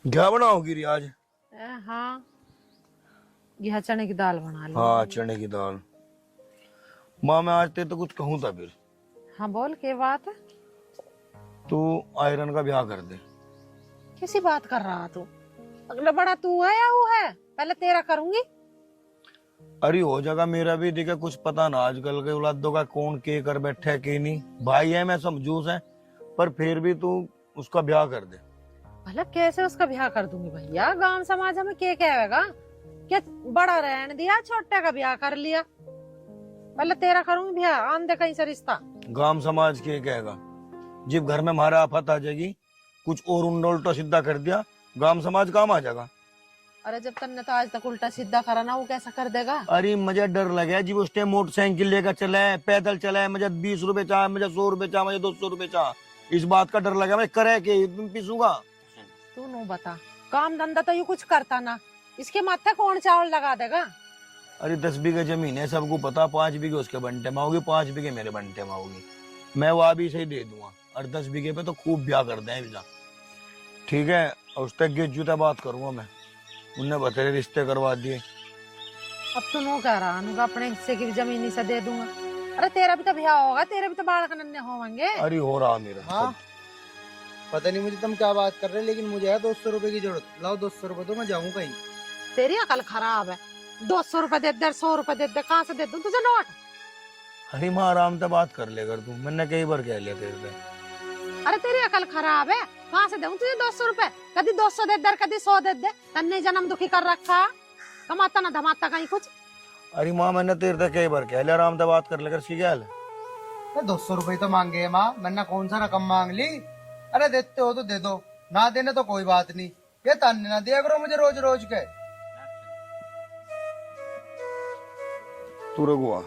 क्या बनाओगी रियाज? हाँ, यह चने की दाल बना ली। हाँ, चने की दाल। माँ मैं आज तेरे तो कुछ कहूँ था फिर। हाँ बोल, के बात है? तू आयरन का ब्याह कर दे। किसी बात कर रहा तू? अगला बड़ा तू है या वो है? पहले तेरा करूंगी। अरे हो जाएगा मेरा भी। देखा कुछ पता ना आजकल के औलादों का कौन के कर बैठा है के नहीं। भाई है मैं समझूस है, पर फिर भी तू उसका ब्याह कर दे। भला कैसे उसका ब्याह कर दूंगी भैया? गांव समाज में के कहेगा? क्या बड़ा रहने दिया, छोटे का ब्याह कर लिया? पहले तेरा करूंगी ब्याह, आन दे कहीं से रिश्ता। गांव समाज के कहेगा? जब घर में हमारा आफत आ जाएगी, कुछ और उल्टा सीधा कर दिया, गांव समाज काम आ जाएगा। अरे जब तन्ने तो आज तक उल्टा सीधा करा ना, वो कैसा कर देगा? अरे मुझे डर लगे जी, उस टाइम मोटरसाइकिल लेकर चला है, पैदल चला है, मुझे 20 रुपए चाह, मुझे 100 रुपए चाह, मुझे 200 रुपए चाह। इस बात का डर लगा मैं करे के तुम पीसूंगा। तू नो बता, काम धंधा तो यू कुछ करता ना, इसके माथे कौन चावल लगा देगा? अरे 10 बीघे जमीन है, सबको पता। 5 बीघे उसके बंटे में होगी, 5 बीघे मेरे बंटे में होगी। मैं वो भी सही दे दूंगा, और 10 बीघे पे तो खूब ब्याह कर दे बिना। ठीक है, और उस तक जूता बात करूंगा मैं। उनने बतेरे रिश्ते करवा दिए। अब तू नो कह रहा, नुका अपने हिस्से की भी जमीन ही से दे दूंगा। अरे तेरा भी तो ब्याह होगा, तेरे भी तो बाल नन्हे होंगे। अरे हो रहा मेरा। हाँ, पता नहीं मुझे तुम क्या बात कर रहे, लेकिन मुझे है 200 रुपए की जरूरत। लाओ 200 रुपए तो मैं जाऊँ कहीं। तेरी अकल खराब है। 200 रुपए दे दे, 100 रुपए दे दे, कहाँ से दे दूं तुझे नोट? अरे माँ आराम से बात कर ले कर तू, मैंने कई बार कह लिया तेरे से। अरे तेरी अकल खराब है, कहाँ से दूं तुझे 200 रुपए? कभी 200 दे दे, कभी 100 दे दे। तन्ने जन्म दुखी कर रखा, कमाता ना धमाता कहीं कुछ। अरे माँ मैंने तेरे से कई बार कह लिया आराम से बात कर ले कर, क्या हाल है? 200 रुपए तो मांगे है माँ, मैंने कौन सा रकम मांग ली। अरे देते हो तो दे दो, ना देने तो कोई बात नहीं। ये ताने ना दिया करो मुझे रोज रोज के। तू रघुआ,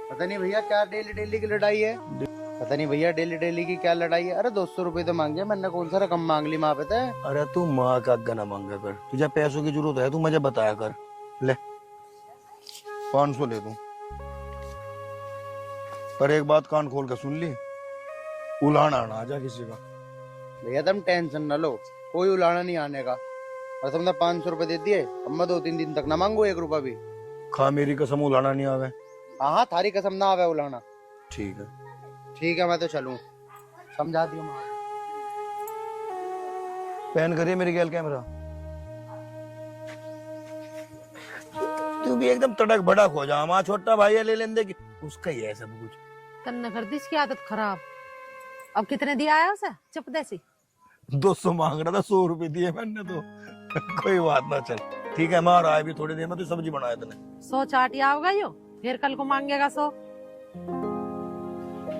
पता नहीं भैया क्या डेली डेली की लड़ाई है। पता नहीं भैया डेली डेली की क्या लड़ाई है। अरे 200 रुपए तो मांगे, मैंने कौन सा रकम मांग ली माँ पता है। अरे तू माँ का गना मांगा कर, तुझे पैसों की जरूरत है तू मुझे बताया कर। ले 500 ले दूं, पर एक बात कान खोल के सुन ली, उलाना ना आ जा किसी का। भैया तुम टेंशन न लो, कोई उलाना नहीं आने का। और तुमने 500 रुपए दे दिए, अब मैं 2-3 दिन तक ना मांगू 1 रुपया भी। खा मेरी कसम, उलाना नहीं आवे। हाँ हाँ, थारी कसम ना आवे उलाना। ठीक है। ठीक है, मैं तो चलूं। समझा दियो माँ। पैन करिए मेरी गैल कैमरा। तू भी एकदम तड़क भड़क हो जा। माँ छोटा भाई है ले लेंदे की, उसका ही है सब कुछ। तन्ने कर दी इसकी आदत खराब। अब कितने दिया है उसे? चुप देसी। 200 मांग रहा था, 100 रुपए दिए मैंने तो। कोई बात ना, चल ठीक है। मैं आ रहा है भी थोड़ी देर में, तो सब्जी बनाया तूने। 100 चाटिया होगा यो, फिर कल को मांगेगा 100।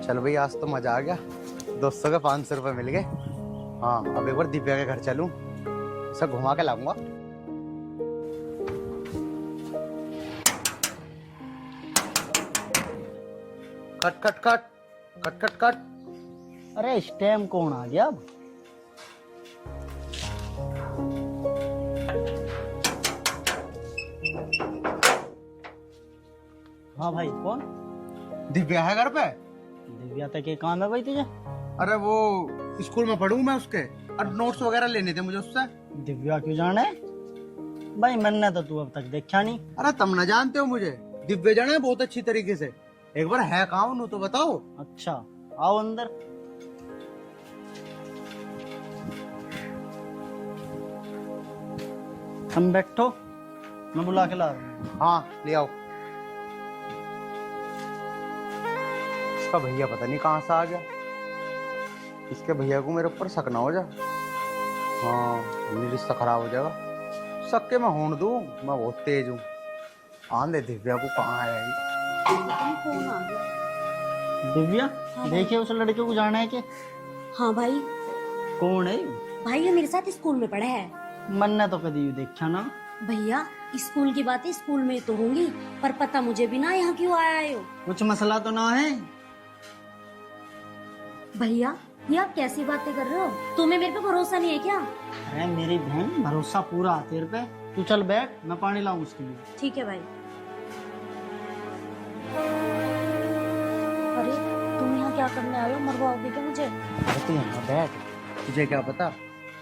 चल भाई, आज तो मजा आ गया। 200 के 500 रुपए मिल गए। हाँ, अब एक बार दिव्या के घर चलूं, उसे घुमा के लाऊंगा। Cut cut cut cut cut cut. अरे इस टाइम कौन आ गया अब? हाँ भाई, कौन? दिव्या है घर पे? दिव्या तक के काम है भाई तुझे? अरे वो स्कूल में पढ़ूं मैं उसके, और नोट्स वगैरह लेने थे मुझे उससे। दिव्या क्यों जाने भाई? मैंने तो तू अब तक देखा नहीं। अरे तुम ना जानते हो मुझे, दिव्या जाना है बहुत अच्छी तरीके से। एक बार है कहाँ हूँ तो बताओ। अच्छा, आओ अंदर। हम बैठो, मैं बुला के ला रहा हूँ। हाँ ले आओ। इसका भैया पता नहीं कहाँ से आ गया। इसके भैया को मेरे ऊपर शक ना हो जाए। हाँ, मेरी रिश्ता खराब हो जाएगा। शक के मैं होने दूँ, मैं बहुत तेज हूँ। आंधे दिव्या को कहाँ है? दिव्या, हाँ देखिए उस लड़के को जाना है कि? हाँ भाई। कौन है? भाई ये मेरे साथ स्कूल में पढ़ा है। मैंने तो कभी देखा ना। भैया स्कूल की बातें स्कूल में तो होंगी, पर पता मुझे भी ना यहाँ क्यों आए हो। कुछ मसला तो ना है? भैया ये आप कैसी बातें कर रहे हो? तुम्हें मेरे पे भरोसा नहीं है क्या? अरे मेरी बहन, भरोसा पूरा है तेरे पे। तू चल बैठ, मैं पानी लाऊं उसके लिए। ठीक है भाई। अरे तुम यहाँ क्या करने आए हो? मरवाओगे क्या मुझे? अरे तू यहाँ बैठ, तुझे क्या पता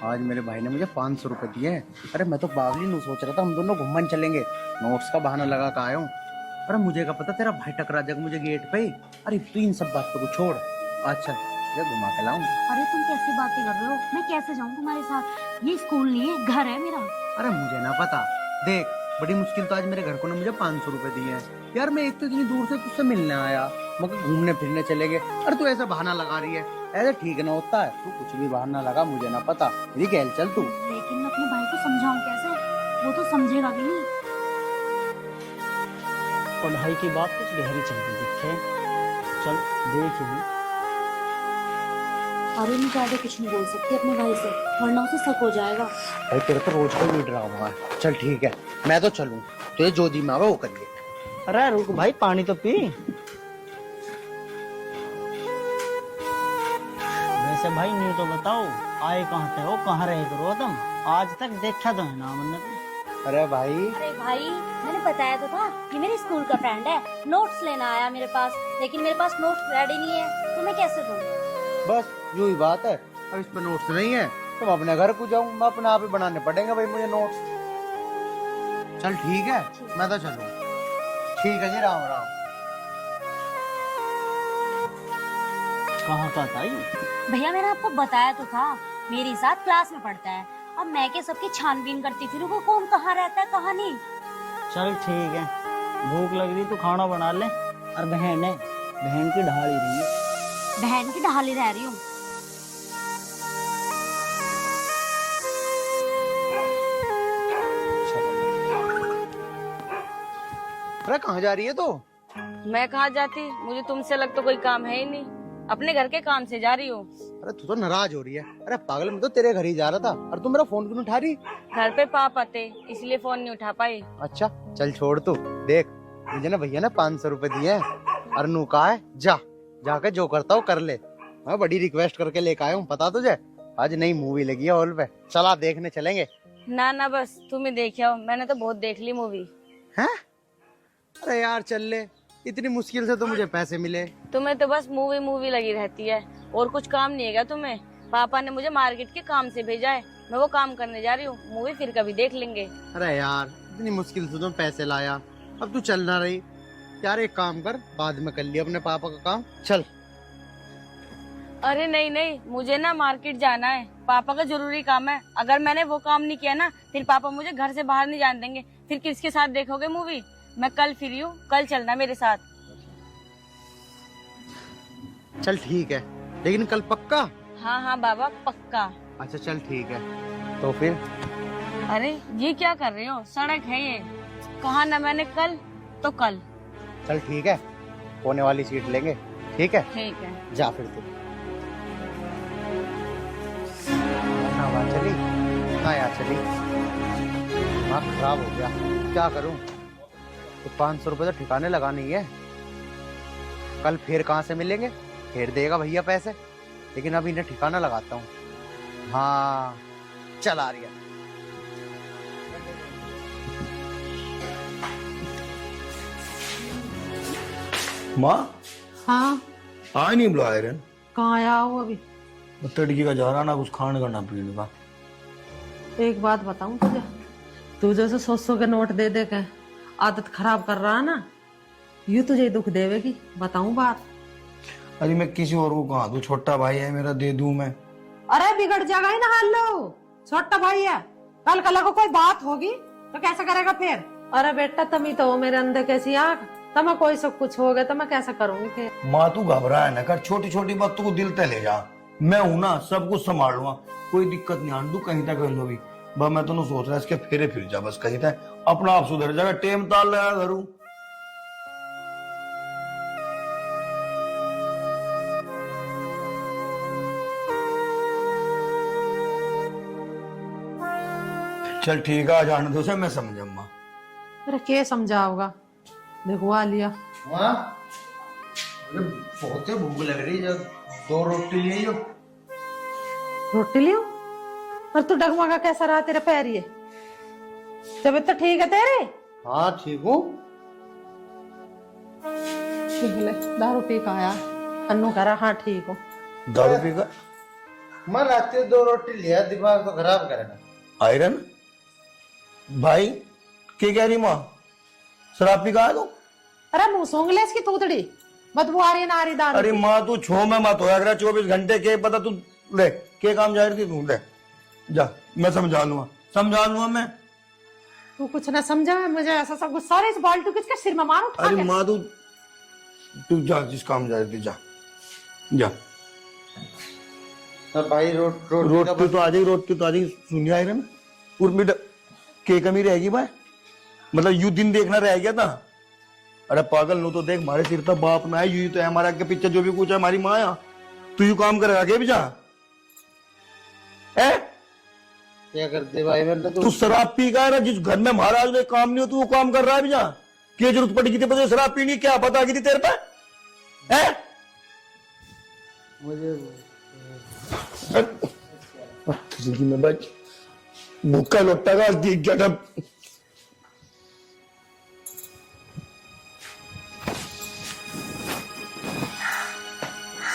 आज मेरे भाई ने मुझे 500 रुपए दिए हैं। अरे मैं तो बावली नहीं सोच रहा था हम दोनों घूमन चलेंगे, नोट्स का बहाना लगा कर आया हूँ। अरे मुझे क्या पता तेरा भाई टकरा जाएगा मुझे गेट पे ही। अरे तू इन सब बातों को छोड़, अच्छा ये घुमा के लाऊं। अरे तुम कैसी बातें कर रहे हो, मैं कैसे जाऊँ तुम्हारे साथ? ये स्कूल नहीं है, घर है मेरा। अरे मुझे ना पता, देख बड़ी मुश्किल तो आज मेरे घर को ने मुझे 500 रुपए दिए हैं यार। मैं एक तो इतनी दूर से तुझसे मिलने आया, मगर घूमने फिरने चले गए। अरे तू ऐसा बहाना लगा रही है, ऐसा ठीक ना होता है। तू कुछ भी बहाना लगा, मुझे ना पता, मेरी गैल चल तू। लेकिन मैं अपने भाई को समझाऊं कैसे? वो तो समझेगा भी नहीं। पढ़ाई की बात कुछ गहरी चल रही दिखे, चल देख ही। अरे मैं ज्यादा कुछ नहीं बोल सकती अपने भाई से, वरना उसे शक हो जाएगा। भाई तेरे तो रोज का ही ड्रामा है। चल ठीक है मैं तो चलूं, तुझे जो जी में आवे वो करिए। अरे रुक भाई, पानी तो पी। वैसे भाई नहीं तो बताओ, आए कहाँ थे हो, कहाँ रहे करो तुम? आज तक देखा तो है ना हमने। अरे भाई अरे भाई मैंने बताया तो था कि मेरे स्कूल का फ्रेंड है, नोट्स लेना आया मेरे पास, लेकिन मेरे पास नोट्स रेडी नहीं है, तो मैं कैसे दूं? बस यू ही बात है। अब इस पर नोट्स नहीं है तो मैं अपने घर को जाऊं, मैं अपने आप ही बनाने पड़ेंगे भाई मुझे नोट्स। चल ठीक है मैं तो चलूं। ठीक है जी, राम राम। कहाँ का था ये? भैया मैंने आपको बताया तो था, मेरे साथ क्लास में पढ़ता है। अब मैं के सबकी छानबीन करती फिर वो कौन कहाँ रहता है कहाँ नहीं। चल ठीक है, भूख लग रही तो खाना बना ले। और बहन है, बहन की ढाली रही है। बहन की ढाली रह रही हूँ। अरे कहाँ जा रही है तू? मैं कहाँ जाती, मुझे तुमसे अलग तो कोई काम है ही नहीं, अपने घर के काम से जा रही हूँ। अरे तू तो नाराज हो रही है। अरे पागल, मैं तो तेरे घर ही जा रहा था और तू मेरा फोन क्यों नहीं उठा रही? घर पे पापा थे इसलिए फोन नहीं उठा पाई। अच्छा चल छोड़ तू, देख मुझे ना भैया ने 500 रुपए दिए हैं और नू कहा है जा जाके जो करता हो कर ले। मैं बड़ी रिक्वेस्ट करके लेके आया हूँ, पता तुझे आज नई मूवी लगी है हॉल पे, चला देखने चलेंगे। ना ना बस तुम ही देखे हो, मैंने तो बहुत देख ली मूवी। हैं? अरे यार चल ले, इतनी मुश्किल से तो मुझे पैसे मिले। तुम्हें तो बस मूवी मूवी लगी रहती है, और कुछ काम नहीं है क्या तुम्हें? पापा ने मुझे मार्केट के काम से भेजा है, मैं वो काम करने जा रही हूँ, मूवी फिर कभी देख लेंगे। अरे यार इतनी मुश्किल से तो पैसे लाया, अब तू चल ना रही यार। एक काम कर, बाद में कर लिया अपने पापा का काम, चल। अरे नहीं नहीं, मुझे ना मार्केट जाना है, पापा का जरूरी काम है। अगर मैंने वो काम नहीं किया ना फिर पापा मुझे घर से बाहर नहीं जाने देंगे, फिर किसके साथ देखोगे मूवी? मैं कल फ्री हूँ, कल चलना मेरे साथ। चल ठीक है, लेकिन कल पक्का? हाँ हाँ बाबा पक्का। अच्छा चल ठीक है तो फिर। अरे ये क्या कर रहे हो, सड़क है ये, कहा ना मैंने कल तो कल। चल ठीक है, कोने वाली सीट लेंगे, ठीक है? ठीक है जा फिर तू। वहाँ चली कहाँ यहाँ चली, दिमाग खराब हो गया, क्या करूं? तो 500 रुपए तो ठिकाने लगा नहीं है, कल फिर कहाँ से मिलेंगे? फिर देगा भैया पैसे, लेकिन अभी इन्हें ठिकाना लगाता हूँ। हाँ चल आ रही है। माँ हाँ आज नहीं बुलाया रन? कहाँ आया हो अभी? तड़की का जा रहा ना, कुछ खाने का ना पीने का। एक बात बताऊं तुझे, तू जैसे 100 के नोट दे दे के आदत खराब कर रहा है ना, यूं तुझे दुख देवेगी, बताऊं बात। अरे मैं किसी और को कहा दूं, छोटा भाई है मेरा, दे दूं मैं? अरे बिगड़ जाएगा ही ना हाल लो, छोटा भाई है, कल कल को कोई बात होगी तो कैसे करेगा फिर? अरे बेटा तुम ही तो हो मेरे अंदर कैसी आंख, तुम्हें कोई सब कुछ हो गया तो मैं कैसे करूंगी फिर? माँ तू घबरा है ना कर, छोटी छोटी बातों को दिल पे ले जा, मैं हूं ना, सब कुछ संभाल लूंगा, कोई दिक्कत नहीं आने दू कहीं तक कहीं भी। बस मैं तो सोच रहा इसके फेरे फिर जा, बस कहीं तक अपना आप सुधर जाएगा, टेम ताल लगा करूं। चल ठीक है, आ जाने दो से, मैं समझा माँ। अरे क्या समझाओगा, देखो आ लिया। हाँ अरे बहुत भूख लग रही है, 2 रोटी ले लो। रोटी लियो? और तू डगमगा कैसा रहा, तेरा पैर ये तबीयत तो ठीक है तेरे? हाँ ठीक हूँ। दारू पी का आया, अन्नू कह रहा हाँ ठीक हो। दारू पी कर? मैं लाते 2 रोटी लिया, दिमाग तो खराब करेगा। आयरन भाई क्या कह रही माँ, शराब पी कहा तू? अरे मुंह सूंघ ले इसकी तूतड़ी, बदबू आ रही है नारी दारू अरे की। माँ तू छो में मत होया कर, 24 घंटे के पता तू ले के काम जा रही थी तू, ले जा, मैं समझा लूंगा मैं। तू कुछ ना समझा, मुझे ऐसा सब गुस्सा आ रहा है, इस बाल्टी किसके सिर में मार उठा अरे के। माँ तू जा, जिस काम जा रही थी जा जा। तो भाई रोटी तो आ जाएगी, सुनिए आयरन उर्मी के कमी रहेगी भाई, मतलब यू दिन देखना रह गया था। अरे पागल नो तो देख, हमारे सिर तक बाप ना है, यू तो है हमारे आगे पीछे जो भी कुछ है हमारी माँ है, तू यू काम करेगा के भी जा है? क्या करते भाई, मैंने तू शराब पी गया ना, जिस घर में महाराज में काम नहीं हो तू वो काम कर रहा है भी जा, क्या जरूरत पड़ी थी पता शराब पीनी, क्या पता की थी तेरे पे है? मुझे जिंदगी में बच भूखा लोटा का दिख गया था।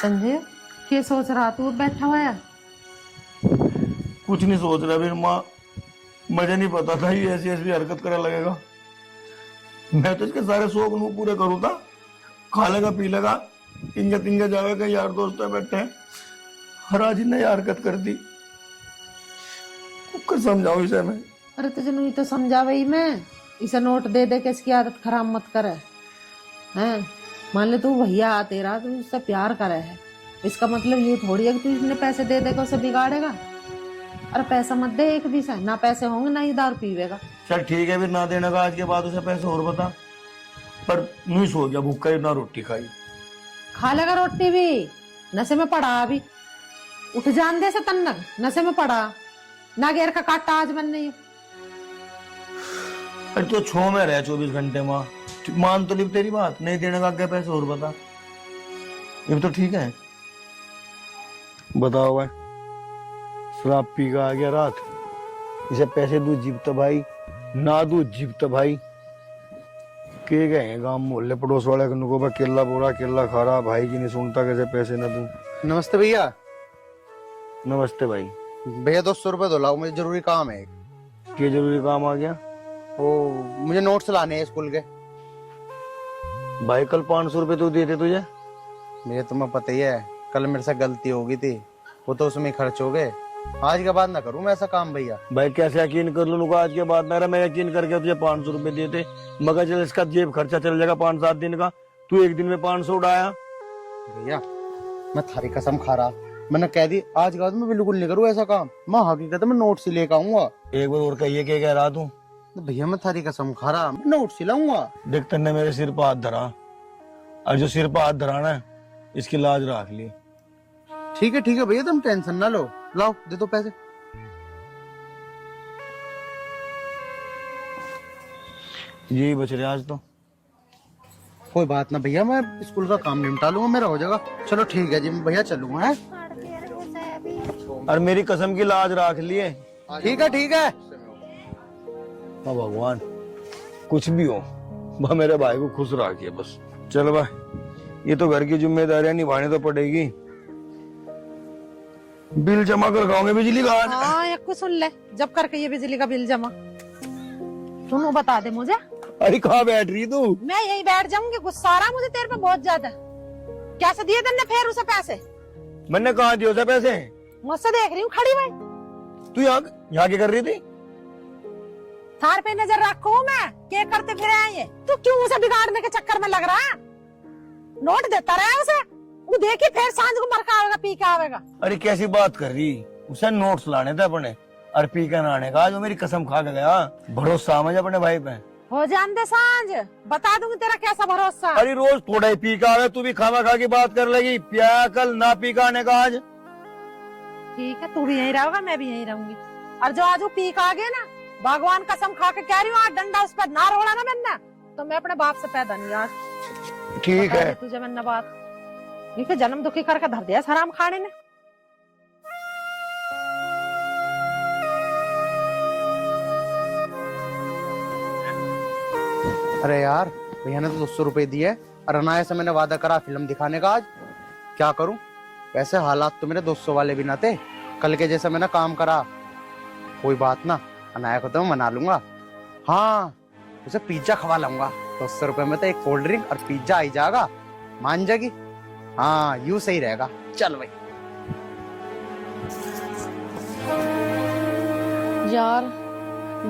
संजय क्या सोच रहा तू बैठा हुआ है? कुछ नहीं सोच रहा फिर माँ, मुझे नहीं पता था ये ऐसी ऐसी हरकत करने लगेगा। मैं तो इसके सारे शौक नू पूरे करूँ था, खा लेगा पी लेगा, तिंगे तिंगे जावेगा, यार दोस्त बैठे हैं, हर आज ने हरकत कर दी। कुछ समझाओ इसे मैं। अरे तुझे नहीं तो समझा वही मैं, इसे नोट दे दे के इसकी आदत खराब मत करे हैं। मान ले तू भैया आ तेरा, तू उससे प्यार करे है, इसका मतलब यूं थोड़ी है कि तू इतने पैसे दे देगा उसे बिगाड़ेगा। अरे पैसा मत दे एक भी से, ना पैसे होंगे ना ही दारू पीवेगा। चल ठीक है फिर ना देने का आज के बाद उसे पैसे और बता, पर नहीं सो गया भूखा ही, ना रोटी खाई। खा लेगा रोटी भी, नशे में पड़ा अभी, उठ जान दे से तन्नक, नशे में पड़ा ना, घेर का काटा आज मन नहीं। अरे तो छो में रहे 24 घंटे माँ, मान तो नहीं तेरी बात, नहीं देने का क्या पैसे और बता, ये तो ठीक है। बताओ भाई, शराब पी का आ गया रात, इसे पैसे दू जीवत भाई, ना दू जीवत भाई, के गए हैं गांव मोहल्ले पड़ोस वाले को भाई केला बोरा केला खा रहा, भाई की नहीं सुनता, कैसे पैसे ना दूं। नमस्ते भैया। नमस्ते भाई। भैया 200 रुपए दो, लाओ, मुझे जरूरी काम है। क्या जरूरी काम आ गया? वो मुझे नोट्स लाने हैं स्कूल के। भाई कल 500 रुपए तो दिए थे तुझे। मुझे तुम्हें पता ही है, कल मेरे से गलती हो गई थी, वो तो उसमें खर्च हो गए। आज के बाद ना करूं मैं ऐसा काम भैया। भाई कैसे यकीन कर लूं आज के बाद ना, मैं यकीन करके तुझे 500 रुपए दिए थे, मगर चल इसका जेब खर्चा चल जाएगा 5-7 दिन का, तू एक दिन में 500 उड़ाया। भैया मैं थारी कसम खा रहा, मैंने कह दी आज के बाद मैं बिल्कुल नहीं करूँ ऐसा काम। मैं हकीकत में नोट से लेकर आऊंगा। एक बार और कहिए क्या कह रहा तू? भैया मैं थारी कसम खा रहा, मैं नोट से लाऊंगा। देख तन्ने मेरे सिर पर हाथ धरा, और जो सिर पर हाथ धराना है इसकी लाज रख ली। ठीक है भैया, तुम टेंशन ना लो, लाओ दे दो पैसे। यही बच रहे आज तो। कोई बात ना भैया, मैं स्कूल का काम निपटा लूंगा, मेरा हो जाएगा। चलो ठीक है जी, मैं भैया चलूंगा। है और मेरी कसम की लाज रख लिए। ठीक है। हाँ भगवान, कुछ भी हो वह मेरे भाई को खुश रखिए बस। चल भाई, ये तो घर की जिम्मेदारियां निभानी तो पड़ेगी। बिल जमा कर खाओगे बिजली का आज? हाँ एक को सुन ले, जब करके ये बिजली का बिल जमा सुनो, बता दे मुझे। अरे कहाँ बैठ रही तू? मैं यही बैठ जाऊंगी, गुस्सा आ रहा मुझे तेरे पे बहुत ज्यादा। कैसे दिए तेने फिर उसे पैसे? मैंने कहा दिए उसे पैसे? मुझसे देख रही हूँ खड़ी भाई। तू यहाँ क्या कर रही थी? थार पे नजर रखो, मैं क्या करते फिर आए? तू क्यों उसे बिगाड़ने के चक्कर में लग रहा है? नोट देता रहा उसे, वो देखी फिर सांझ को मर के आवेगा, पी के आवेगा। अरे कैसी बात कर रही, उसे नोट्स लाने थे अपने, और पी के आने का। जो मेरी कसम खा के गया, भरोसा समझ अपने भाई पे। हो जान दे सांझ, बता दूंगी तेरा कैसा भरोसा। अरे रोज थोड़ा ही पी के आवे, तू भी खावा खा की बात कर लेगी। पिया कल, ना पी के आने का आज। ठीक है, तू भी यहीं रहोगा, मैं भी यहीं रहूंगी। और जो आज वो पी के आ गए ना, भगवान कसम खा के कह रही हूँ, आज डंडा उस पर ना रोड़ा ना मैंने, तो मैं अपने बाप से पैदा नहीं आज। ठीक है तुझे मैंने बात, ठीक है, जन्म दुखी करके धर दिया हराम खाने ने। अरे यार, भैया ने तो 200 रुपए दिए, और अनाया से मैंने वादा करा फिल्म दिखाने का। आज क्या करूं, वैसे हालात तो मेरे 200 वाले भी ना थे। कल के जैसा मैंने काम करा। कोई बात ना, अनाया को तो मैं मना लूंगा। हाँ, उसे पिज्जा खवा लाऊंगा। 200 रुपए में तो एक कोल्ड ड्रिंक और पिज्जा आई जाएगा, मान जाएगी। हाँ, यूं सही रहेगा। चल भाई। यार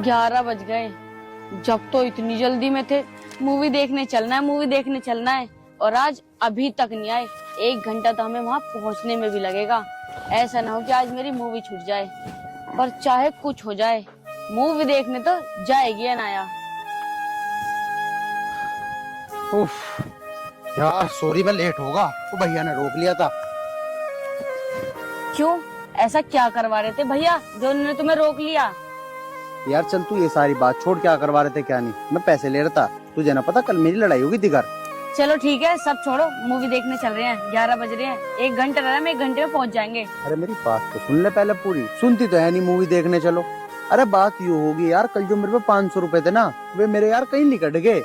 11 बज गए, जब तो इतनी जल्दी में थे मूवी देखने चलना है, मूवी देखने चलना है, और आज अभी तक नहीं आए। 1 घंटा तो हमें वहां पहुंचने में भी लगेगा। ऐसा ना हो कि आज मेरी मूवी छूट जाए, पर चाहे कुछ हो जाए मूवी देखने तो जाएगी अनाया। उफ, यार सॉरी, मैं लेट होगा, तो भैया ने रोक लिया था। क्यों, ऐसा क्या करवा रहे थे भैया जो उन्होंने तुम्हें रोक लिया? यार चल तू ये सारी बात छोड़, क्या करवा रहे थे क्या नहीं। मैं पैसे ले रहा था, तुझे ना पता कल मेरी लड़ाई होगी थी घर। चलो ठीक है, सब छोड़ो, मूवी देखने चल रहे हैं। 11 बज रहे हैं, 1 घंटा रहा, हम 1 घंटे में पहुंच जाएंगे। अरे मेरी बात तो सुन ले पहले पूरी। सुनती तो है नहीं, मूवी देखने चलो। अरे बात यूँ होगी यार, कल जो मेरे पे 500 रुपए थे ना, वे मेरे यार कहीं निकट गए।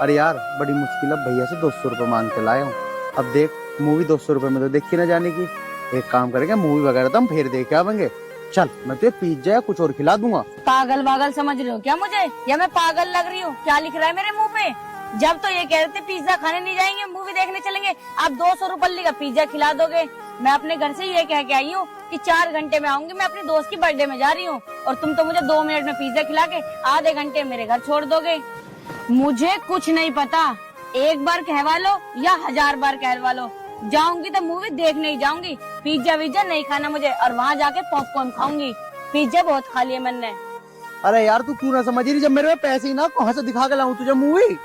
अरे यार बड़ी मुश्किल है, भैया से 200 रुपए मांग के लाया हूँ। अब देख, मूवी 200 रुपए में तो देखी ना जाने की। एक काम करेंगे, मूवी वगैरह तो हम फिर देख आवेंगे। चल, मैं तुझे पिज्जा या कुछ और खिला दूंगा। पागल वागल समझ रहे हो क्या मुझे, या मैं पागल लग रही हूँ? क्या लिख रहा है मेरे मुंह पे? जब तो ये कह रहे थे पिज्जा खाने नहीं जाएंगे, मूवी देखने चलेंगे, आप 200 रुपये का पिज्जा खिला दोगे। मैं अपने घर से ये कह के आई हूँ कि 4 घंटे में आऊंगी, मैं अपनी दोस्त की बर्थडे में जा रही हूँ, और तुम तो मुझे 2 मिनट में पिज्जा खिला के आधे घंटे मेरे घर छोड़ दोगे। मुझे कुछ नहीं पता, एक बार कहवा लो या 1000 बार कहवा लो, जाऊंगी तो मूवी देखने ही जाऊंगी। पिज्जा विज्जा नहीं खाना मुझे, और वहाँ जाके पॉपकॉर्न खाऊंगी। पिज्जा बहुत खा लिया मैंने। अरे यार तू क्यों ना समझ रही, जब मेरे में पैसे ही ना, कहाँ से दिखा के लाऊं तुझे मूवी?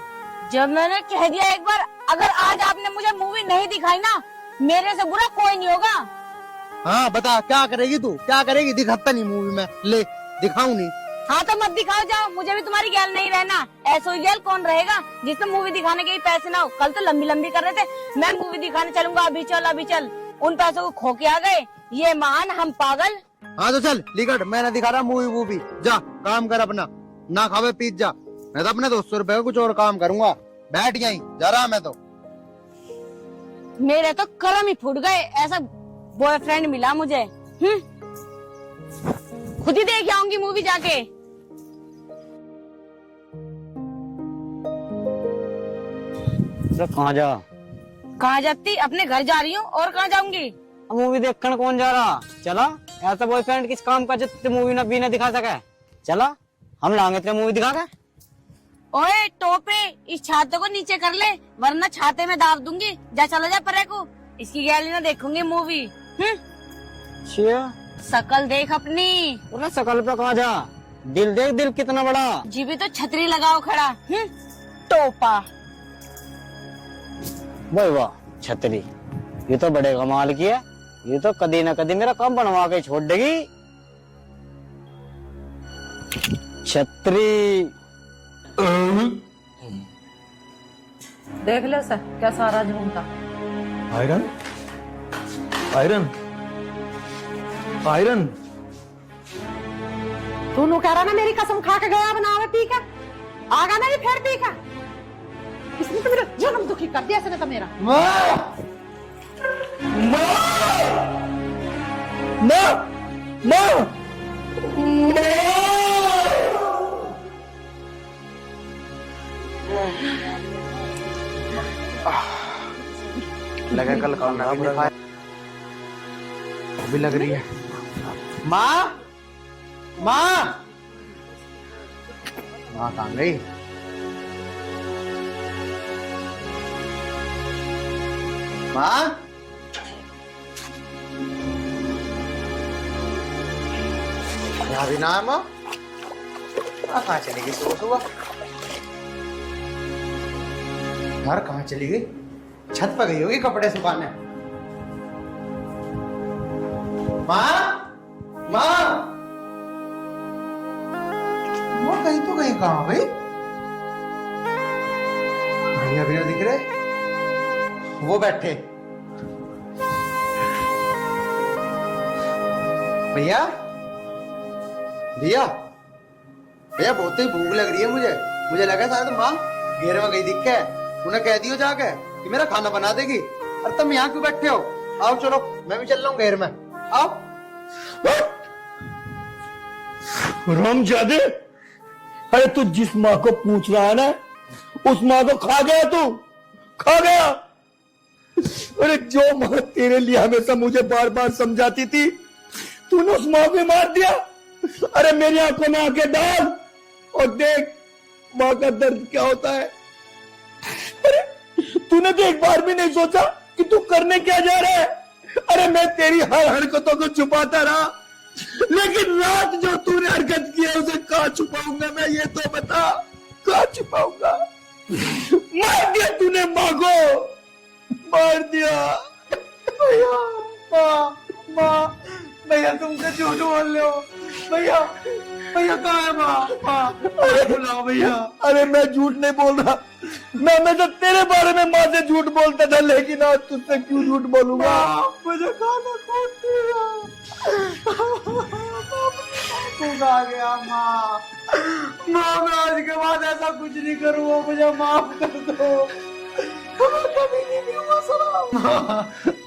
जब मैंने कह दिया एक बार, अगर आज आपने मुझे मूवी नहीं दिखाई ना, मेरे से बुरा कोई नहीं होगा। हाँ बता, क्या करेगी तू, क्या करेगी? दिखाता नहीं मूवी में, ले दिखाऊं नहीं? हाँ तो मत दिखाओ, जाओ, मुझे भी तुम्हारी गैल नहीं रहना। ऐसा ही गैल कौन रहेगा जिसमें मूवी दिखाने के ही पैसे ना हो। कल तो लंबी लंबी कर रहे थे, मैं मूवी दिखाने चलूंगा, अभी चल अभी चल, उन पैसों को खो के आ गए, ये मान हम पागल। हाँ तो चल लिकट, मैं ना दिखा रहा मूवी वूवी, जा काम कर अपना, ना खावे पिज्जा। मैं तो अपने 200 रुपए का कुछ और काम करूंगा। बैठ गई, जा रहा मैं तो। मेरे तो कर्म ही फूट गए, ऐसा बॉयफ्रेंड मिला मुझे। खुद ही देख आऊंगी मूवी जाके। कहाँ जा? कहाँ जाती? अपने घर जा रही हूँ, और कहाँ जाऊंगी? मूवी देखने कौन जा रहा? चला, ऐसा बॉयफ्रेंड किस काम का जो मूवी ना भी ना दिखा सके? चला, हम लाएंगे तेरे मूवी दिखा के। ओए टोपे, इस छाते को नीचे कर ले, वरना छाते में दाब दूंगी। जा चला जा परे को, इसकी गैलरी ना देखूंगी मूवी। शकल देख अपनी। शकल पे कहाँ जा, दिल देख, दिल कितना बड़ा। जी भी तो छतरी लगाओ खड़ा। टोपा। वाह वाह, छतरी, ये तो बड़े कमाल की है। ये तो कदी ना कदी मेरा काम बनवा के छोड़ देगी। छतरी देख लो सर, क्या सारा झूमता। आयरन, आयरन, आयरन, तू नु कह रहा ना मेरी कसम खा के गया बनावे पी का, आगा नहीं फिर पी का। इसने तो मेरा जन्म दुखी कर दिया, इसने तो मेरा। लगा कल खाना भी नहीं खाया, भी लग रही है। माँ, माँ, माँ कहाँ गई? माँ, यहाँ भी ना है माँ। कहाँ चली गई सुबह सुबह? घर कहाँ चली गई? छत पर गई होगी कपड़े सुखाने। माँ, माँ, वो कहीं तो कहीं कहाँ भाई? भैया भी ना दिख रहे, वो बैठे। भैया, भैया, भैया बहुत ही भूख लग रही है मुझे लगा शायद माँ घेर में गई दिख है, उन्हें कह दियो जाके कि मेरा खाना बना देगी। अरे तुम यहाँ क्यों बैठे हो? आओ चलो, मैं भी चल रहा हूँ घेर में। आओ। रामजादे, अरे तू जिस माँ को पूछ रहा है ना, उस माँ को खा गया तू, खा गया। अरे जो माँ तेरे लिए हमेशा मुझे बार बार समझाती थी, तूने उस माँ को मार दिया। अरे मेरी आंखों में आंखें डाल और देख माँ का दर्द क्या होता है। अरे तूने तो एक बार भी नहीं सोचा कि तू करने क्या जा रहा है। अरे मैं तेरी हर हरकतों को छुपाता रहा, लेकिन रात जो तूने हरकत की है उसे कहाँ छुपाऊंगा मैं, ये तो बता, कहाँ छुपाऊंगा। मार दिया तूने माँ को, मार दिया। भैया, माँ, माँ, भैया तुमसे झूठ बोल रहे हो। भैया, भैया कहाँ है माँ? माँ, अरे बुलाओ भैया। अरे मैं झूठ नहीं बोल रहा, मैं हमेशा तेरे बारे में माँ से झूठ बोलता था, लेकिन आज तुझसे क्यों झूठ बोलूंगा। मुझे खाना कौन दिया? तू आ गया माँ। माँ मैं आज के बाद ऐसा कुछ नहीं करूँगा, मुझे माफ कर दो। कभी नहीं पीऊंगा शराब।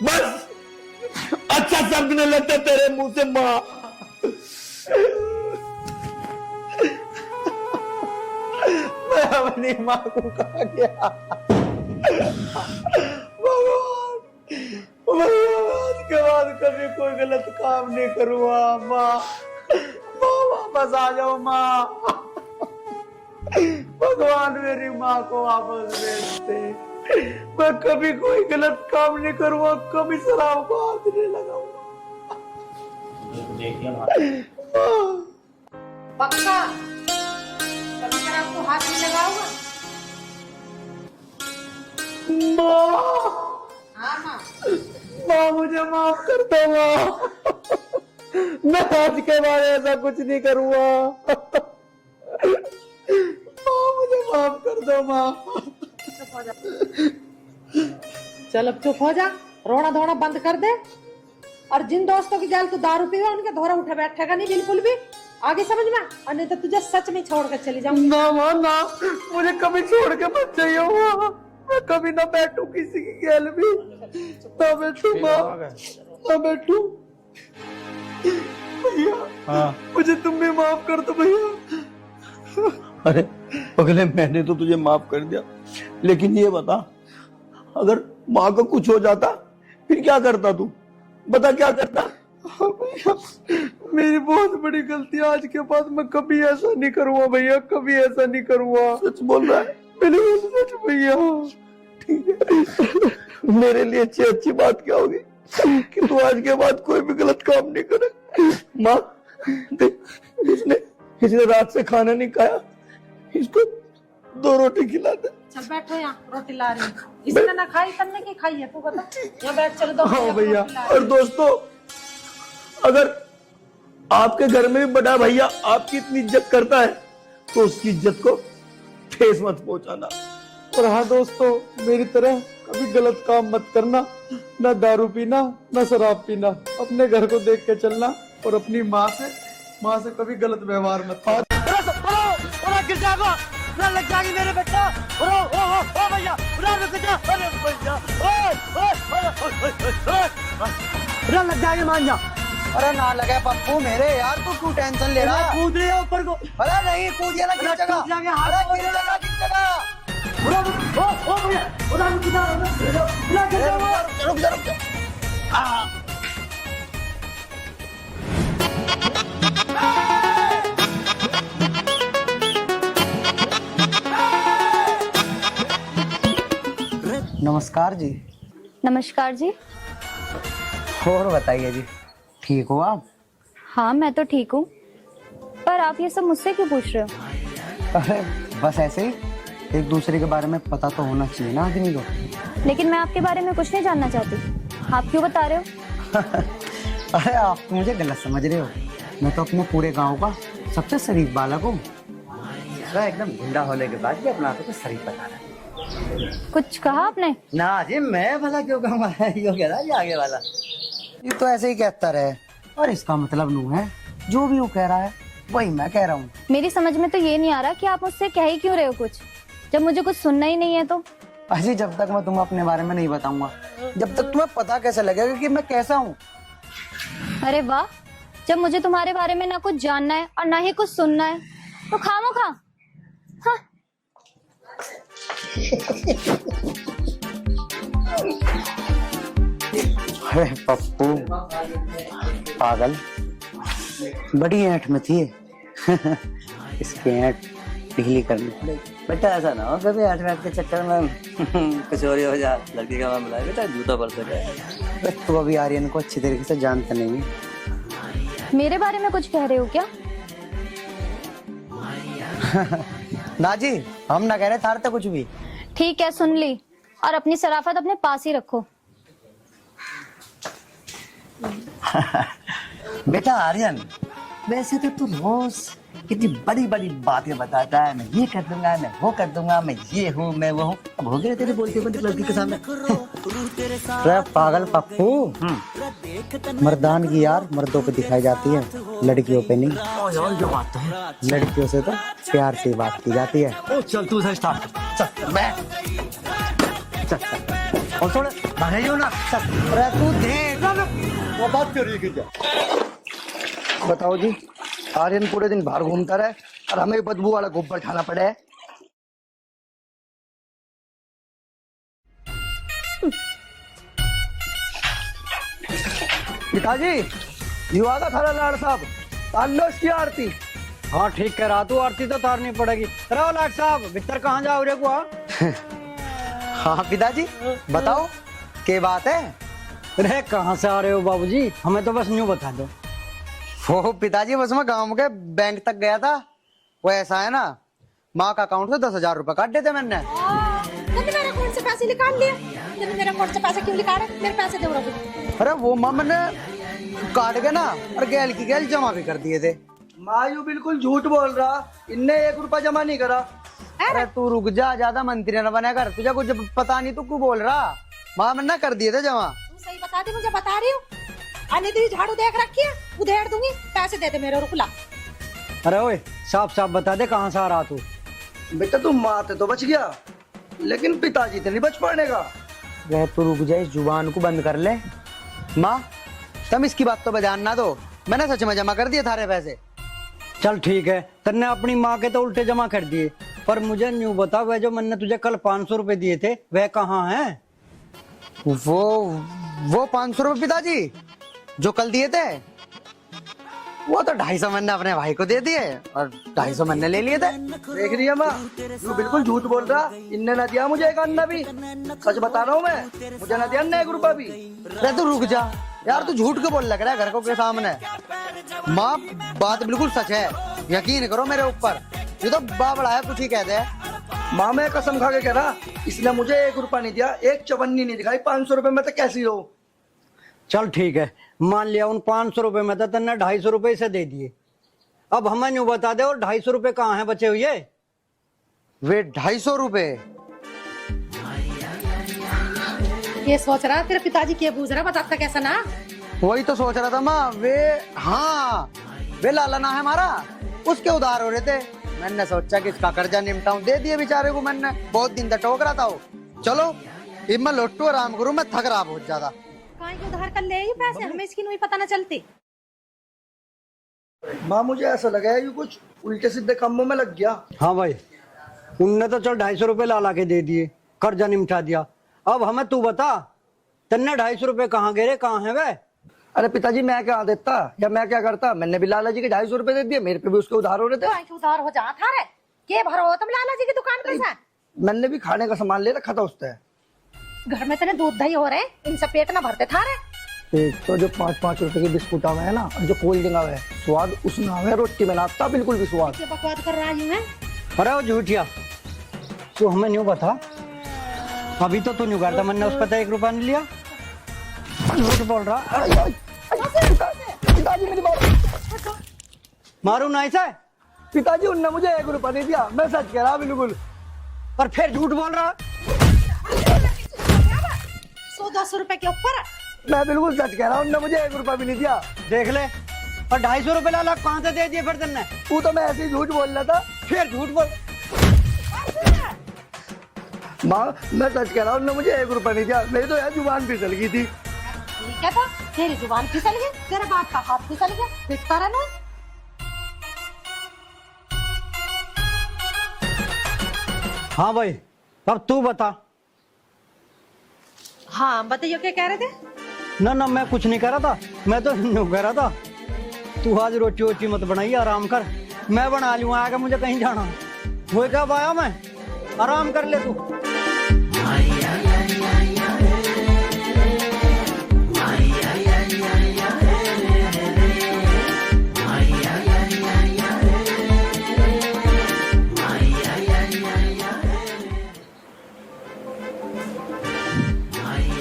बस अच्छा शब्द नहीं लगता तेरे मुंह से माँ। मैं अपनी माँ को कहा गया। भगवान, भगवान आज के बाद कभी कोई गलत काम नहीं करूँगा। माँ, माँ वापस आ जाओ माँ। भगवान मेरी माँ को वापस भेज दे। मैं कभी कोई गलत काम नहीं करूँगा, कभी शराब को हाथ नहीं लगाऊंगा। पक्का कभी शराब को हाथ नहीं लगाऊंगा। माँ, हाँ माँ, माँ मुझे माफ कर दो माँ। मैं आज के बाद ऐसा कुछ नहीं करूँगा। माँ मुझे माफ कर दो माँ। चुप हो जा। चल अब चुप हो जा, रोना धोना बंद कर दे। और जिन दोस्तों की जाल तू दारू पीवा उनके धोरा उठे बैठेगा नहीं बिल्कुल भी, आगे समझ में। और नहीं तो तुझे सच में छोड़ कर चली जाऊंगी। ना माँ ना, मुझे कभी छोड़ के मत जाइए माँ। मैं कभी ना बैठू किसी की गैल भी, ना बैठू माँ, ना बैठू। भैया, हाँ मुझे तुम भी माफ कर दो भैया। अरे पगले, मैंने तो तुझे माफ कर दिया, लेकिन ये बता, अगर माँ को कुछ हो जाता फिर क्या करता तू, बता क्या करता। भैया, मेरी बहुत बड़ी गलती है। आज के बाद मैं कभी ऐसा नहीं करूँगा भैया, कभी ऐसा नहीं करूँगा। सच बोल रहा है? बिल्कुल सच भैया। ठीक है, मेरे लिए अच्छी बात क्या होगी कि तू आज के बाद कोई भी गलत काम नहीं करे। माँ देख, इसने रात से खाना नहीं खाया, इसको 2 रोटी खिला दे। चल बैठो यहाँ, रोटी ला रही हूँ। इसने ना खाई, तन्ने की खाई है तू बता। यहाँ बैठ, चल दो। हाँ भैया। और दोस्तों, अगर आपके घर में भी बड़ा भैया आपकी इतनी इज्जत करता है तो उसकी इज्जत को ठेस मत पहुंचाना। और हाँ दोस्तों, मेरी तरह कभी गलत काम मत करना, ना दारू पीना, ना शराब पीना। अपने घर को देख के चलना और अपनी माँ से कभी गलत व्यवहार मत करना। गिर जाएगा, लग जाएगी मेरे बेटा। ओ भैया, लग जाएगी, मान जा। अरे ना लगे पप्पू मेरे, यार तू क्यों टेंशन ले रहा है? कूद रही है ऊपर को। अरे नहीं कूदिए ना, किस जगह? अरे किस जगह, किस जगह? रुक जा। नमस्कार जी। नमस्कार जी। और बताइए जी, ठीक हो आप? हाँ मैं तो ठीक हूँ, पर आप ये सब मुझसे क्यों पूछ रहे हो? अरे बस ऐसे ही, एक दूसरे के बारे में पता तो होना चाहिए ना आदमी को। लेकिन मैं आपके बारे में कुछ नहीं जानना चाहती। आप क्यों बता रहे हो? अरे आप तो मुझे गलत समझ रहे हो। मैं तो अपने पूरे गांव का सबसे शरीफ बालक हूँ। एकदम गुंडा होने के बाद भी अपना तो शरीफ बता रहा है। कुछ कहा आपने? ना जी, मैं भला क्यों कहूँगा, यो कह रहा जी आगे वाला। ये तो ऐसे ही कहता रहे, और इसका मतलब नू है जो भी वो कह रहा है वही मैं कह रहा हूँ। मेरी समझ में तो ये नहीं आ रहा कि आप मुझसे कह ही क्यों रहे हो कुछ, जब मुझे कुछ सुनना ही नहीं है तो। अजी जब तक मैं तुम्हें अपने बारे में नहीं बताऊंगा, जब तक तुम्हें पता कैसे लगेगा कि मैं कैसा हूँ। अरे वाह, जब मुझे तुम्हारे बारे में ना कुछ जानना है और ना ही कुछ सुनना है, तो खामोखा। हाँ। अरे पप्पू पागल, बड़ी ऐंठ में थी। इसकी ऐंठ पिघली करनी पड़ेगी। बेटा ऐसा ना हो कभी 8 मिनट के चक्कर में कुछ और ही हो जाए, लड़की का मामला है बेटा, जूता पड़ सके। तू अभी आर्यन को अच्छी तरीके से जानता नहीं। मेरे बारे में कुछ कह रहे हो क्या? ना जी, हम ना कह रहे थार तो कुछ भी। ठीक है, सुन ली, और अपनी शराफत अपने पास ही रखो। बेटा आर्यन, वैसे तो तू रोज कितनी बड़ी बड़ी बातें बताता है, मैं ये कर दूंगा, मैं वो कर दूंगा, मैं ये हूँ, मैं वो हूँ। अब हो गया तेरे बोलते बोलते लड़की के सामने। अरे पागल पप्पू, मर्दान की यार मर्दों पे दिखाई जाती है, लड़कियों पे नहीं। जो बात तो है, लड़कियों से तो प्यार से बात की जाती है। ओ चल तू से स्टार्ट कर। चल मैं चल और थोड़ा भागेगा ना। चल अरे तू देख, वो बात कर रही है क्या? बताओ जी, आर्यन पूरे दिन बाहर घूमता रहे और हमें बदबू वाला गोबर खाना पड़े है। पिताजी, युवा का थारा लाड़ साहब, ताल्लोश की आरती। हाँ ठीक कह रहा तू, आरती तो तारनी पड़ेगी। रहो लाट साहब, भीतर कहाँ जाओ रे को? हाँ पिताजी, बताओ क्या बात है? अरे कहाँ से आ रहे हो बाबूजी, हमें तो बस यूं बता दो। वो पिताजी बस मैं गांव के बैंक तक गया था। वो ऐसा है ना, माँ का अकाउंट से 10,000 रुपए काट देते मैंने। तुमने मेरे अकाउंट से पैसे निकाल लिए? तुमने मेरे अकाउंट से पैसे क्यों निकाले? मेरे पैसे दो रखो। अरे वो माँ मैंने काट के ना और गैल की गैल जमा भी कर दिए थे। मायू बिल्कुल झूठ बोल रहा, इनने 1 रुपया जमा नहीं करा। अरे तू रुक जा, ज्यादा मंत्री न बना कर, तुझे कुछ पता नहीं, तू क्यों बोल रहा? माँ मैंने कर दिए थे जमा। तू सही बता दे, मुझे बता रही हूँ। अन्य तो झाड़ू देख रखी है, उधेड़ दूंगी। पैसे दे दे मेरे, रुकला। अरे ओए साफ साफ बता दे कहाँ से आ रहा तू? बेटा तू माँ तो बच गया, लेकिन पिताजी तो नहीं बच पाएगा। वह तू रुक जा, इस जुबान को बंद कर ले। माँ तुम इसकी बात तो बजान ना दो, मैंने सच में जमा कर दिए थारे पैसे। चल ठीक है, तन्ने अपनी माँ के तो उल्टे जमा कर दिए, पर मुझे न्यू बता, वह जो मैंने तुझे कल 500 रुपए दिए थे वह कहाँ है? वो 500 रुपए पिताजी जो कल दिए थे, वो तो 250 मैंने अपने भाई को दे दिए और 250 मैंने ले लिए थे। देख रही है माँ, तू बिल्कुल झूठ बोल रहा, इनने ना दिया मुझे 1 अन्ना भी। सच बता रहा हूँ मैं, मुझे ना दिया 1 रुपया भी। अरे तू रुक जा यार, तू झूठ क्यों बोल लग रहा है घर को के सामने? माँ बात बिल्कुल सच है, यकीन करो मेरे ऊपर। ये तो बाबड़ा है, कुछ ही कहते हैं। माँ मैं कसम खा के कह रहा, इसने मुझे 1 रुपया नहीं दिया, 1 चवन्नी नहीं दिखाई। 500 रुपए में तो कैसी हो? चल ठीक है, मान लिया उन 500 रुपए में तो तन्ने 250 रुपए से दे दिए। अब हमें यूं बता दे, और 250 रुपए कहाँ है बचे हुए? वे 250 रुपए? ये सोच रहा तेरे पिताजी क्या पूछ रहा, बताता कैसा ना? वही तो सोच रहा था माँ। वे लाला ना है हमारा, उसके उधार हो रहे थे। मैंने सोचा कि इसका कर्जा निपटाऊं, दे दिए बेचारे को मैंने। बहुत दिन तक टोक रहा था वो। चलो अब मैं लौटू, आराम करूं, मैं थक रहा बहुत ज्यादा। कहीं के उधार कर ले ये पैसे, हमें इसकी नहीं पता ना चलती। माँ मुझे ऐसा लगा है ये कुछ उल्टे सीधे कामों में लग गया। हाँ भाई, उनने तो चल 250 रुपए ला के दे दिए, कर्जा निपटा दिया। अब हमें तू बता, तन्ने 250 रुपए कहाँ गए, कहाँ है वे? अरे पिताजी मैं क्या देता या मैं क्या करता, मैंने भी लाला जी के 250 रुपए दे दिए, मेरे पे भी उसके उधार हो रहे थे। तो उधार हो जा था रे, के भरो हो तुम लाला जी की दुकान पे से? मैंने भी खाने का सामान ले रखा था उससे। घर में तेरे दूध दही हो रहे, इनसे पेट ना भरते था रे। एक तो जो 5-5 रुपए के बिस्कुट आवे है ना, और जो कोल्ड ड्रिंक आवे, स्वाद उसमें आवे, रोटी में नाश्ता बिल्कुल भी स्वाद। ये बकवास कर रहा है। अरे वो झूठिया, तू हमें न्यू बता, अभी तो तू न्यू करता, मैंने उस पर 1 रुपया नहीं लिया। झूठ बोल रहा। पिताजी मेरी बात मारू ना ऐसा? पिताजी उनने मुझे 1 रुपया नहीं दिया, मैं सच कह रहा बिल्कुल। पर फिर झूठ बोल रहा। 100-200 रुपए के ऊपर मैं बिल्कुल सच कह रहा हूँ, उनने मुझे 1 रुपया भी नहीं दिया। देख ले, और 250 रुपए ला कहाँ से दे दिए फिर तुमने? तू तो मैं ऐसे ही झूठ बोल रहा था। फिर झूठ बोल। माँ मैं सच कह रहा हूँ, उनने मुझे 1 रुपया नहीं दिया, मेरी तो यार जुबान फिसल गई थी। क्या था? तेरी जुबान फिसल गई, तेरे बाप का हाथ फिसल गया, पिटता रहना। हाँ भाई, अब तू बता। हाँ बताइए, क्या कह रहे थे? ना मैं कुछ नहीं कह रहा था, मैं तो यूं कह रहा था तू आज रोटी वोटी मत बनाइए, आराम कर, मैं बना लूंगा, आगे मुझे कहीं जाना है। वो कब आया मैं, आराम कर ले तू।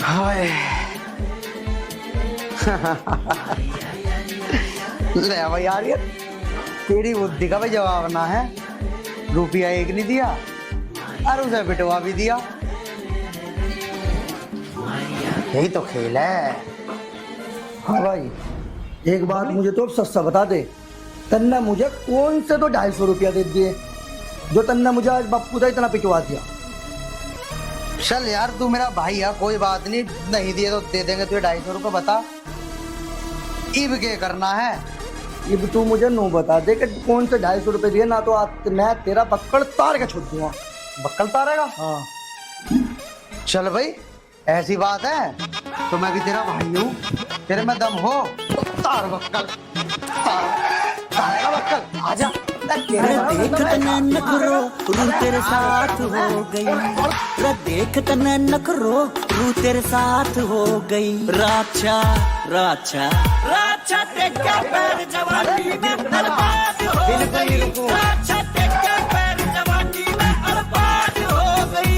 हाय ले भाई यार, ये तेरी बुद्धि का भाई जवाब ना है। रुपया एक नहीं दिया और उसे बिटवा भी दिया, यही तो खेल है। हाँ भाई, एक बात मुझे तो सच सा बता दे, तन्ने मुझे कौन से तो 250 रुपया दे दिए जो तन्ने मुझे आज बापू का इतना पिटवा दिया? चल यार, तू मेरा भाई है, कोई बात नहीं, नहीं दिए तो दे देंगे तुझे 250 रुपये। बता इब के करना है? ये भी तू मुझे नो बता दे कि कौन से 250 रुपये दिए, ना तो आज मैं तेरा बक्कड़ तार के छोड़ दूंगा। बक्कल तारेगा? हाँ चल भाई, ऐसी बात है तो मैं भी तेरा भाई हूँ, तेरे में दम हो तो तार बक्कल, तारेगा बक्कल, आजा। देख तने नखरो रू तेरे साथ हो गई, रे देख तने नखरो रू तेरे साथ हो गई। राचा राचा राचा तेरे पैर जवानी में बर्बाद हो गई, राचा तेरे पैर जवानी में बर्बाद हो गई।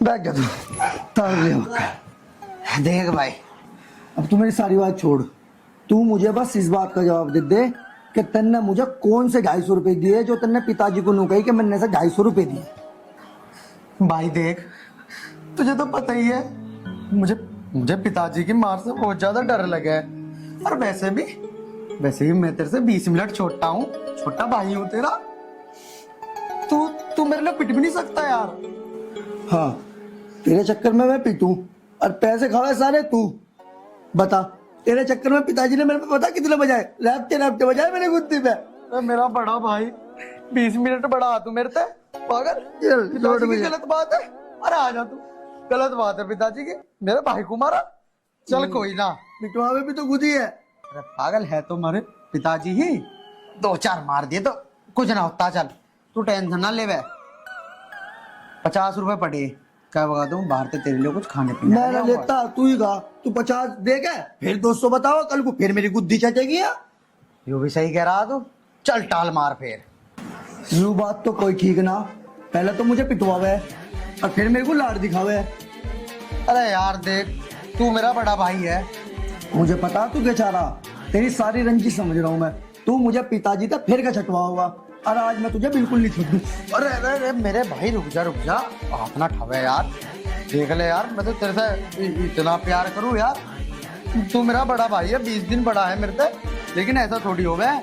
बैठ जा तू, तार ले बक्कड़। देख भाई, अब तू मेरी सारी बात छोड़, तू मुझे बस इस बात का जवाब दे दे कि तन्ने मुझे कौन से 250 रुपए दिए जो तन्ने पिताजी को नू कही कि मैंने से 250 रुपए दिए। भाई देख, तुझे तो पता ही है, मुझे पिताजी की मार से बहुत ज्यादा डर लगा है, और वैसे भी मैं तेरे से 20 मिनट छोटा हूँ, छोटा भाई हूँ तेरा। तू मेरे लिए पिट भी नहीं सकता यार। हाँ, तेरे चक्कर में मैं पीटूं और पैसे खावे सारे तू। बता, तेरे चक्कर में पिताजी ने मेरे पे पता कितने बजाए, रैपटे बजाए मैंने गुद्दी पे। अरे मेरा बड़ा भाई, 20 मिनट बड़ा तू मेरे से पागल। पिताजी की गलत बात है, अरे आ जा तू, गलत बात है पिताजी की, मेरे भाई को मारा। चल कोई ना, पिटवा में भी तो गुदी है। अरे पागल है तो हमारे पिताजी ही, 2-4 मार दिए तो कुछ ना होता। चल तू टेंशन ना ले, 50 रुपए पड़े, क्या बता दूं, बाहर से तेरे लिए कुछ खाने पीने मैं ना लेता, तू ही गा, तू 50 दे गए, फिर 200 बताओ, कल को फिर मेरी गुद्दी चटेगी। यो भी सही कह रहा तू, चल टाल मार फिर। यू बात तो कोई ठीक ना, पहले तो मुझे पिटवावे और फिर मेरे को लाड़ दिखावे। अरे यार देख, तू मेरा बड़ा भाई है, मुझे पता तू क्या चाह रहा, तेरी सारी रंजिश समझ रहा हूँ मैं। तू मुझे पिताजी तक फिर का छटवा होगा और आज मैं तुझे बिल्कुल नहीं छोड़ूं। अरे अरे अरे मेरे भाई रुक जा, हाथ ना ठवे यार, देख ले यार, मैं तो तेरे से इतना प्यार करूं यार, तू मेरा बड़ा भाई है, 20 दिन बड़ा है मेरे से, लेकिन ऐसा थोड़ी हो गया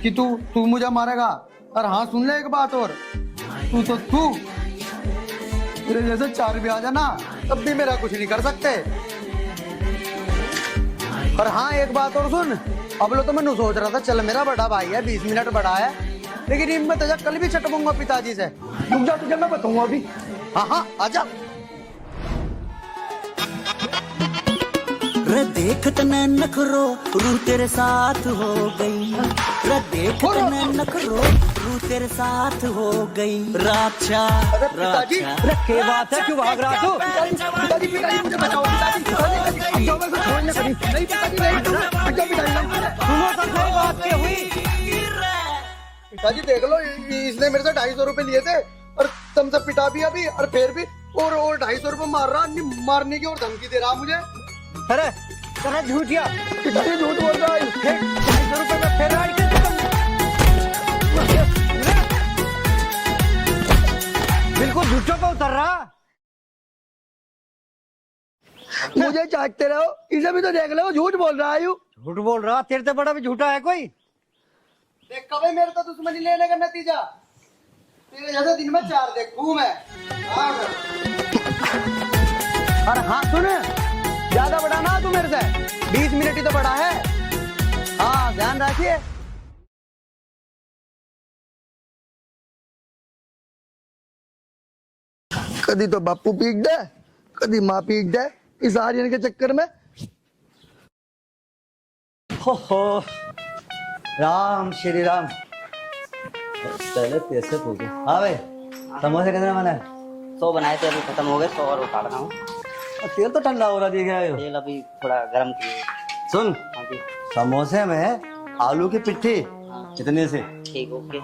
कि तू मुझे मारेगा। और हाँ सुन ले एक बात और, तू मेरे जैसे 4 भी आ जाना तब भी मेरा कुछ नहीं कर सकते। और हाँ एक बात और सुन, अब लो तो मैं सोच रहा था, चल मेरा बड़ा भाई है, 20 मिनट बड़ा है, लेकिन हिम्मत है कल भी चटकूंगा पिताजी से। रुक जा, तुझे मैं बताऊंगा अभी। हाँ आजा। रे देख तने नखरो रू तेरे साथ हो गई, रे देख तने नखरो रू तेरे साथ हो गई। राचा राचा के बात है, क्यों भाग रहा तू? पिताजी मुझे बचाओ, पिताजी जो मैं छोड़ने कभी नहीं, पिताजी नहीं, सुनो तो सही बात क्या हुई। पिताजी देख लो, इसने मेरे से 250 रुपए लिए थे और तुमसे पिटा भी अभी, और फिर भी और 250 रुपए मार रहा, मारने की और धमकी दे रहा मुझे। अरे तेरा झूठिया, पिताजी झूठ बोल रहा है। 250 रुपए में फिर झूठों को उतर रहा। मुझे चाटते रहो, इसे भी तो देख लो, झूठ बोल रहा है। झूठ बोल रहा, तेरे से बड़ा भी झूठा है कोई? देख कभी मेरे तो दुश्मनी लेने का नतीजा, तेरे जैसे दिन में 4 देखूं मैं। अरे हाँ सुन, ज्यादा बड़ा ना तू मेरे से, 20 मिनट ही तो बड़ा है। हाँ ध्यान रखिए। कदी तो बापू पीट दे, कदी माँ पीट दे, इस आर्यन के चक्कर में। हो राम श्री राम। पहले पैसे पूछो। हाँ भाई, समोसे कितने बने? 100 बनाए थे, अभी खत्म हो गए, 100 और उतार रहा हूँ। तेल तो ठंडा हो रहा दिख रहा है। तेल अभी थोड़ा गर्म किए। सुन, हाँ जी, समोसे में आलू की पिट्ठी कितने से, ठीक, ओके।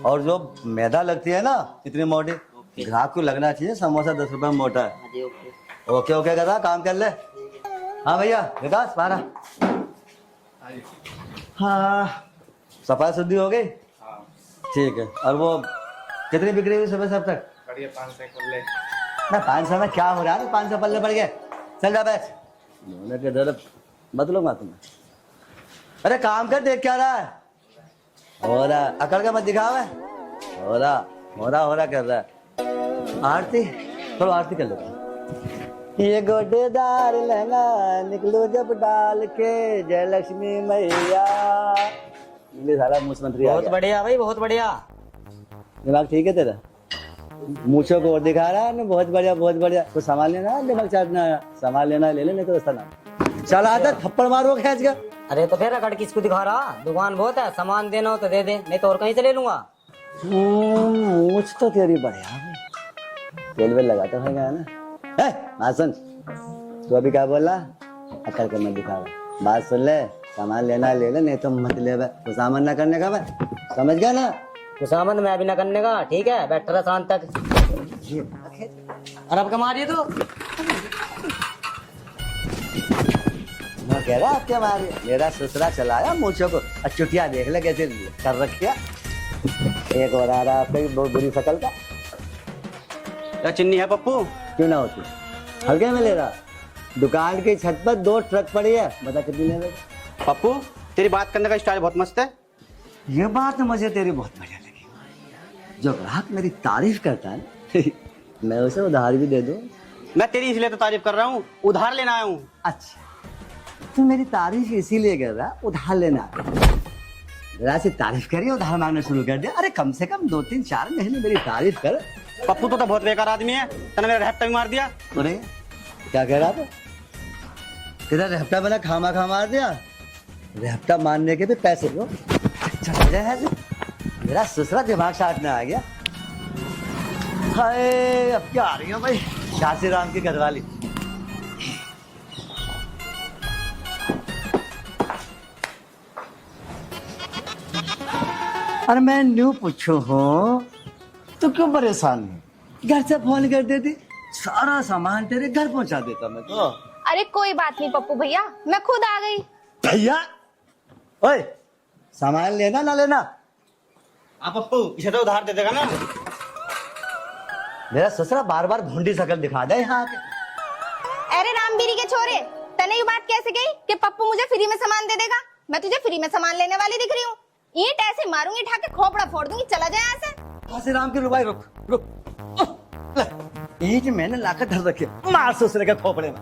और जो मैदा लगती है ना इतनी मोटी, ग्राहक को लगना चाहिए समोसा 10 रुपए में मोटा है। हाँ जी, ओके। ओके ओके करा, काम कर ले। हाँ भैया विकास 12। हाँ सफाई शुद्धि हो गई? ठीक है। और वो कितनी बिक्री हुई सुबह से अब तक? बढ़िया, 500 पल्ले। ना 500 में क्या हो रहा है? 500 पल्ले पड़ गए। चल जा बैठ। बोले के दर्द बदलूंगा तुम्हें। अरे काम कर, देख क्या रहा है? हो रहा अकड़ का मत दिखावे। हो रहा कर रहा है। आरती चलो, आरती कर लेते हैं। ये गोटेदार लहंगा निकलो जब डाल के, जय लक्ष्मी मैया। ये सारा मुख्यमंत्री बहुत बढ़िया भाई, बहुत बढ़िया। दिमाग ठीक है तेरा? मूछों को और दिखा रहा है ना, बहुत बढ़िया बहुत बढ़िया। तो सामान लेना है, दिमाग चाटना है, सामान लेना है ले ले, नहीं तो उसका नाम चल आता थप्पड़ मारो खींच का। अरे तो फिर अकड़ किसको दिखा रहा? दुकान बहुत है, सामान देना हो तो दे दे, नहीं तो और कहीं से ले लूंगा। मूछ तो तेरी बढ़िया है, तेल वेल लगाता है ना। सुन, तू अभी क्या बोला? अकड़ कर मत दिखा रहा, बात सुन ले। सामान लेना ले ले, नहीं तो मत ले। तो सामान ना करने का मैं, समझ गया ना? तो सामान मैं भी ना करने का, ठीक है, बैठ रहा शाम तक। और अब कमा रही है तो मैं कह रहा आपके हमारे मेरा ससुरा चलाया मूछों को, चुटिया देख ले कैसे कर रखिया। एक और आ रहा आपकी बहुत बुरी शकल का। क्या चिन्नी है पप्पू? क्यों ना होती, हल्के में ले रहा। दुकान की छत पर 2 ट्रक पड़ी है, बता कितनी ले रहा? पप्पू तेरी बात करने का स्टाइल बहुत मस्त है। ये बात मुझे तेरी बहुत बढ़िया लगी। जो ग्राहक मेरी तारीफ करता है ना, मैं उसे उधार भी दे दूं। मैं तेरी इसलिए तो तारीफ कर रहा हूँ, उधार लेना आया हूँ। अच्छा, तू मेरी तारीफ इसीलिए कर रहा, उधार लेना। जरा सी तारीफ करिए, उधार मांगना शुरू कर दिया। अरे कम से कम 2-3-4 महीने मेरी तारीफ कर। पप्पू तो बहुत बेकार आदमी है, तूने मेरा रहता भी मार दिया। अरे क्या कह रहा था? तेरा रहता बना खामा खा मार दिया। रहता मारने के भी पैसे लो। चल जाए, मेरा ससुरा दिमाग साथ में आ गया। हाय, अब क्या आ रही हो भाई, शासी राम की घरवाली। अरे मैं न्यू पूछू हूँ, तो क्यों परेशान है? घर से फोन कर देती, सारा सामान तेरे घर पहुंचा देता मैं तो। अरे कोई बात नहीं पप्पू भैया, मैं खुद आ गई। भैया, ओए सामान लेना ना लेना? हाँ पप्पू, इसे तो उधार दे देगा ना? मेरा ससुरा बार बार भूंडी शकल दिखा दे यहाँ आके। अरे रामबीरी के छोरे, तने ये बात कैसे गई कि पप्पू मुझे फ्री में सामान दे देगा? मैं तुझे फ्री में सामान लेने वाली दिख रही हूँ? ईंट ऐसे मारूंगी, उठा के खोपड़ा फोड़ दूंगी, चला जाए यहाँ से। शासी राम की रुबाई, रुक रुक। ईंट मैंने लाकर धर रखी, मार ससुरे के खोपड़े में।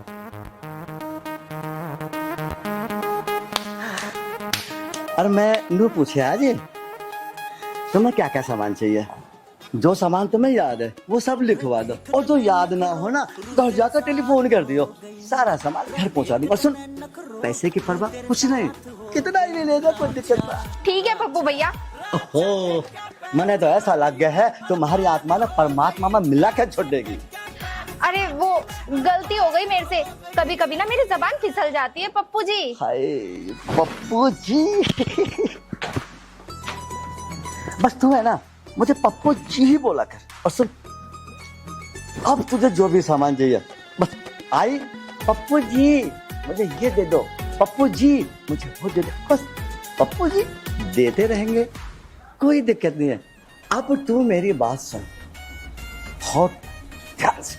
और मैं नू पूछे आज तुम्हें क्या क्या सामान चाहिए? जो सामान तुम्हें याद है वो सब लिखवा दो, और जो याद ना हो ना घर जाकर टेलीफोन कर दियो, सारा सामान घर पहुंचा दूं। और सुन, पैसे की परवाह कुछ नहीं, कितना ही ले लेगा, कोई दिक्कत नहीं। ठीक है पप्पू भैया। ओहो, मैंने तो ऐसा लग गया है तुम्हारी आत्मा ना परमात्मा में मिला कर छोड़ देगी। अरे वो गलती हो गई मेरे से, कभी कभी ना मेरी जबान फिसल जाती है पप्पू जी। हाय पप्पू जी। बस तू है ना, मुझे पप्पू जी ही बोला कर। और सुन, अब तुझे जो भी सामान चाहिए बस आई, पप्पू जी मुझे ये दे दो, पप्पू जी मुझे वो दे दो, बस पप्पू जी देते रहेंगे, कोई दिक्कत नहीं है। अब तू मेरी बात सुन, बहुत ध्यान से,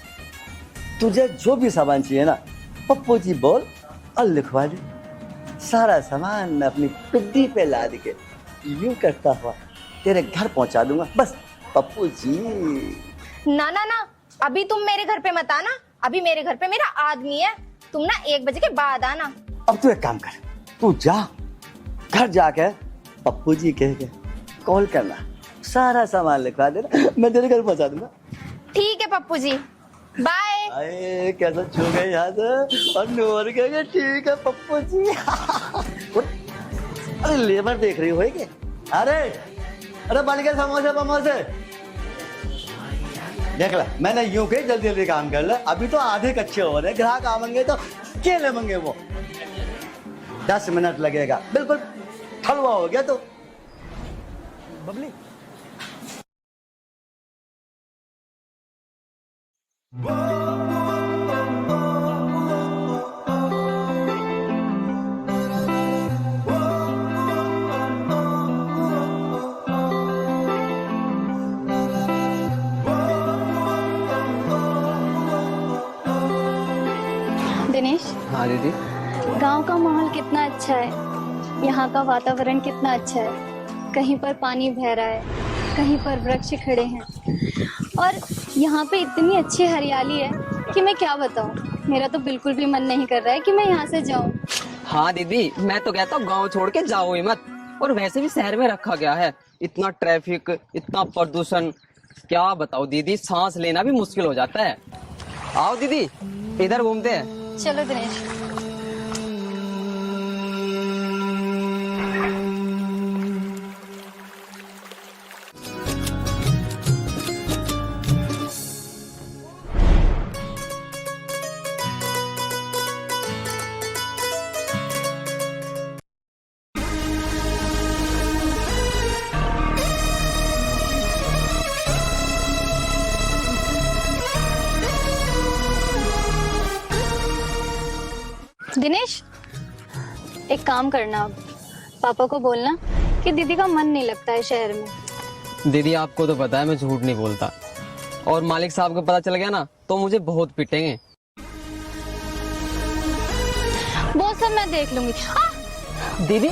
तुझे जो भी सामान चाहिए ना पप्पू जी बोल और लिखवा दे। सारा सामान मैं अपनी पिड्डी पे लाद के यूं करता हुआ तेरे घर पहुंचा दूंगा। बस पप्पू जी। ना ना ना, अभी तुम मेरे घर पे मत आना, अभी मेरे घर पे मेरा आदमी है, तुम ना 1 बजे के बाद आना। अब तू एक काम कर, तू जा घर जाके पप्पू जी कह के कॉल करना, सारा सामान लिखवा देना, मैं तेरे घर पहुंचा दूंगा। ठीक है पप्पू जी, बाय। अरे कैसा छू गए यहाँ से और नूर के ठीक है पप्पू जी। अरे लेबर देख रही हो क्या? अरे अरे बन गए समोसे समोसे। देख ला, मैंने यूं कही जल्दी जल्दी काम कर ले, अभी तो आधे कच्चे हो रहे, ग्राहक आवेंगे तो क्या लेंगे वो। 10 मिनट लगेगा, बिल्कुल हलवा हो गया। तो बबली दिनेश, हाँ दीदी। गांव का माहौल कितना अच्छा है, यहाँ का वातावरण कितना अच्छा है। कहीं पर पानी बह रहा है, कहीं पर वृक्ष खड़े हैं और यहाँ पे इतनी अच्छी हरियाली है कि मैं क्या बताऊँ। मेरा तो बिल्कुल भी मन नहीं कर रहा है कि मैं यहाँ से जाऊँ। हाँ दीदी, मैं तो कहता हूँ गाँव छोड़ के जाओ ही मत। और वैसे भी शहर में रखा गया है, इतना ट्रैफिक, इतना प्रदूषण, क्या बताओ दीदी, सांस लेना भी मुश्किल हो जाता है। आओ दीदी इधर घूमते हैं। चलो दिनेश। दिनेश, एक काम करना, अब पापा को बोलना कि दीदी का मन नहीं लगता है शहर में। दीदी आपको तो पता है मैं झूठ नहीं बोलता, और मालिक साहब को पता चल गया ना तो मुझे बहुत पिटेंगे। वो सब मैं देख लूंगी। दीदी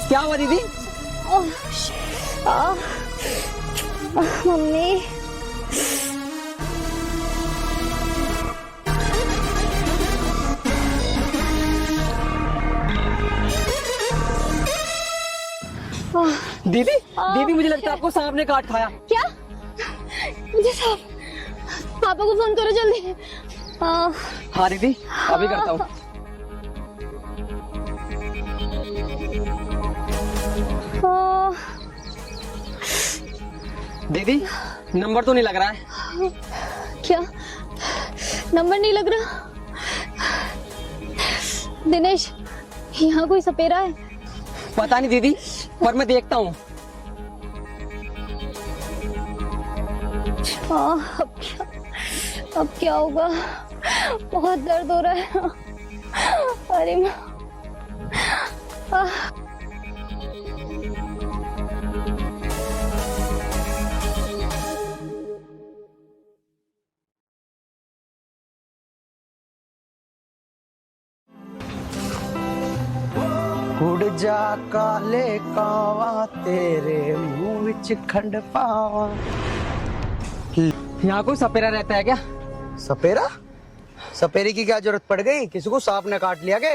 क्या हुआ दीदी? मम्मी, दीदी दीदी मुझे लगता है आपको सांप ने काट खाया। क्या? मुझे सांप? पापा को फोन करो जल्दी। हाँ दीदी अभी करता हूँ। दीदी नंबर तो नहीं लग रहा है। क्या नंबर नहीं लग रहा? दिनेश, यहाँ कोई सपेरा है? पता नहीं दीदी, पर मैं देखता हूँ। अब क्या होगा? बहुत दर्द हो रहा है। अरे उड़ जा काले कावा तेरे मुंह विच खंड पावा। यहाँ कोई सपेरा रहता है क्या? सपेरा? सपेरे की क्या जरूरत पड़ गई? किसी को सांप ने काट लिया के?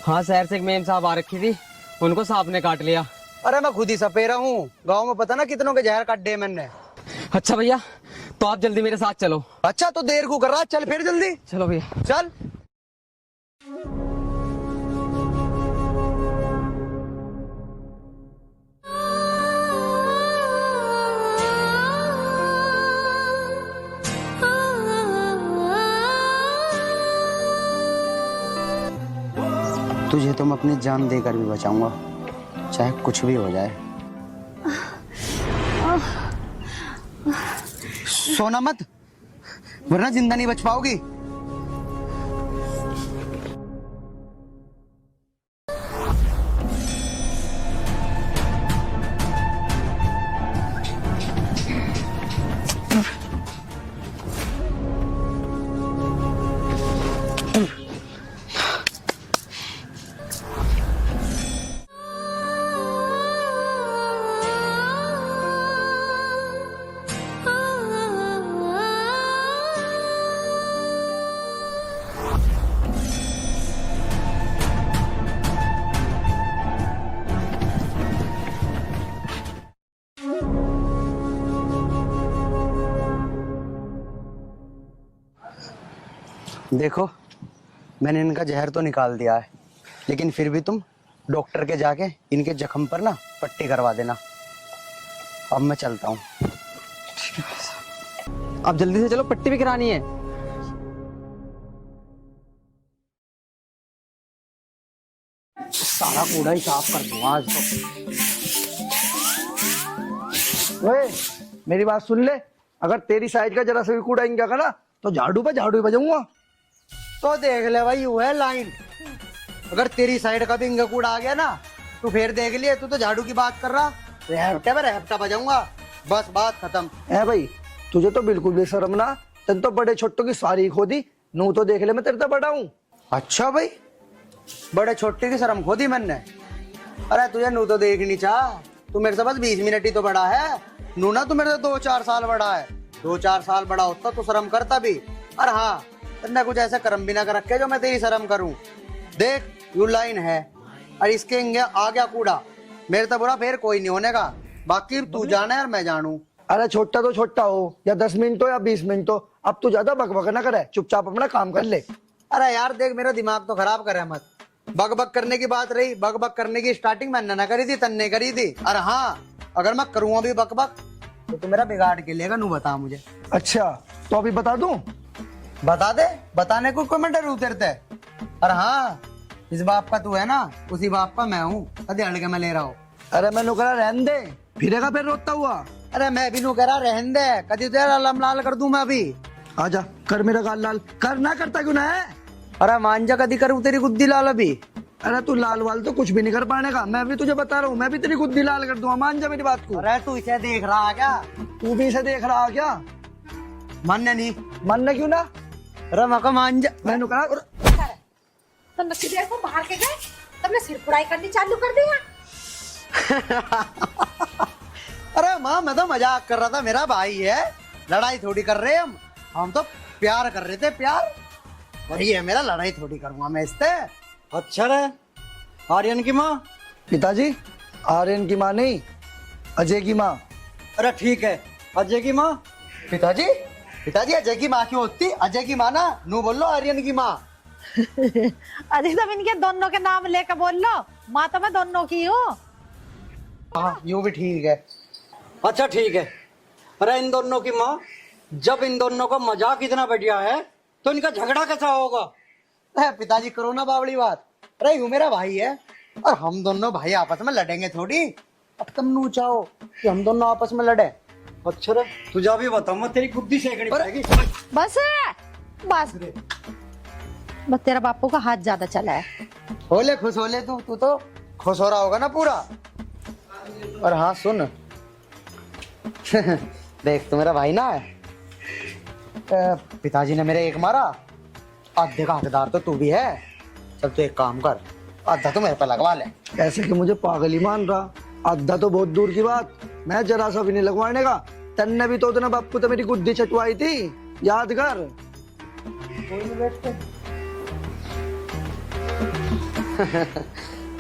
हाँ शहर से एक मेम साहब आ रखी थी, उनको सांप ने काट लिया। अरे मैं खुद ही सपेरा हूँ, गांव में पता ना कितनों के जहर काट दिए मैंने। अच्छा भैया तो आप जल्दी मेरे साथ चलो। अच्छा तो देर को कर रहा, चल फिर जल्दी। चलो भैया चल। तुझे तो मैं अपनी जान देकर भी बचाऊंगा, चाहे कुछ भी हो जाए। सोना मत, वरना जिंदा नहीं बच पाओगी। देखो, मैंने इनका जहर तो निकाल दिया है, लेकिन फिर भी तुम डॉक्टर के जाके इनके जख्म पर ना पट्टी करवा देना। अब मैं चलता हूँ। अब जल्दी से चलो, पट्टी भी करानी है। सारा कूड़ा ही साफ कर दूंगा आज तो। ओए, मेरी बात सुन ले, अगर तेरी साइड का जरा सा भी कूड़ा इंगा का ना तो झाड़ू पे झाड़ू ही बजाऊंगा। तो देख ले भाई, वो है लाइन। अगर तेरी साइड का भी इंगा कूड़ा आ गया ना तो फिर देख लिए, तू तो झाड़ू की बात कर रहा, रेहपटा पे रेहपटा बजाऊंगा। बस बात खत्म है भाई। तुझे तो बिल्कुल भी शर्म ना, तेन तो बड़े छोटों की सारी खोदी। नू तो देख ले, मैं तेरे तो बड़ा हूँ। अच्छा भाई, बड़े छोटे की शर्म खोदी मैंने। अरे तुझे नू तो देखनी चाह, तू मेरे से बस 20 मिनट ही तो बड़ा है। नू ना तू मेरे से 2-4 साल बड़ा है। 2-4 साल बड़ा होता तो शर्म करता भी। और हाँ, तेने कुछ ऐसे कर्म भी ना कर रखे जो मैं तेरी शर्म करूं। देख, यू लाइन है और इसके इंगे आ गया कूड़ा, मेरे तो बुरा फिर कोई नहीं होने का। बाकी तू जाने और मैं जानू। अरे छोटा तो छोटा हो, या 10 मिनट हो या 20 मिनट हो, अब तू ज्यादा बकबक ना करे, चुपचाप अपना काम कर ले। अरे यार देख, मेरा दिमाग तो खराब करे मत। बकबक करने की बात रही, बकबक करने की स्टार्टिंग मैंने ना करी थी, तन्ने करी थी। और हाँ, अगर मैं करूँगा भी बकबक तो तू मेरा बिगाड़ के लेगा। नू बता मुझे। अच्छा, तो अभी बता दूं? बता दे, बताने को कोई मैं डरू तेरे से। और हाँ, इस बाप का तू है ना, उसी बाप का मैं हूँ। ध्यान के मैं ले रहा हूँ। अरे मैं नुकरा रहन दे, फिरेगा फिर रोता हुआ। अरे मैं भी नुकरा रहन दे, कभी तेरा लम लाल कर दूं मैं अभी। आजा, कर मेरा गाल लाल। कर ना, करता क्यों ना है? अरे मान जा, कभी करूँ तेरी गुद्दी लाल अभी। अरे तू लाल वाल तो कुछ भी नहीं कर पाने का, मैं भी तुझे बता रहा हूँ, मैं भी तेरी गुद्दी लाल कर दूंगा। मान जा मेरी बात को। अरे तू इसे देख रहा क्या? तू भी इसे देख रहा क्या? मानने नहीं, मानने क्यों ना? अरे मका मान जा। मैं नुकरा तो नक्की देर को बाहर के गए, तुमने सिर पुड़ाई करनी चालू कर दिया। अरे माँ, मैं तो मजाक कर रहा था, मेरा भाई है, लड़ाई थोड़ी कर रहे हम तो प्यार कर रहे थे, प्यार। वही है मेरा, लड़ाई थोड़ी करूंगा मैं इससे। अच्छा रे, आर्यन की माँ? पिताजी, आर्यन की माँ नहीं, अजय की माँ। अरे ठीक है, अजय की माँ। पिताजी, पिताजी अजय की माँ क्यों होती? अजय की माँ ना, नू बोल लो आर्यन की माँ। अरे तब इनके दोनों के नाम लेकर बोल लो, माँ तो मैं दोनों की हूँ। हाँ, यूं भी ठीक है। अच्छा ठीक है। अरे इन दोनों की माँ, जब इन दोनों का मजाक इतना बढ़िया है तो इनका झगड़ा कैसा होगा? पिताजी करो ना बावड़ी बात। अरे यूं मेरा भाई है और हम दोनों भाई आपस में लड़ेंगे थोड़ी। अब तुम नू चाहो कि हम दोनों आपस में लड़े? अच्छा रे, तुझे भी बताऊं मैं, तेरी गुद्दी सेकनी पड़ेगी। बस बस बस, तेरा बापू का हाथ ज्यादा चला है। होले खुश होले, तू तो खुश हो रहा होगा ना पूरा। और हाँ सुन, देख तू मेरा भाई ना है, पिताजी ने मेरे एक मारा, आधे का हकदार तो तू भी है। चल तू एक काम कर, आधा तो मेरे पे लगवा ले। ऐसे कि मुझे पागल ही मान रहा, आधा तो बहुत दूर की बात, मैं जरा सा भी नहीं लगवाने का। तन्ने भी तो उतना बापू तो मेरी गुद्दी चटवाई थी, याद कर।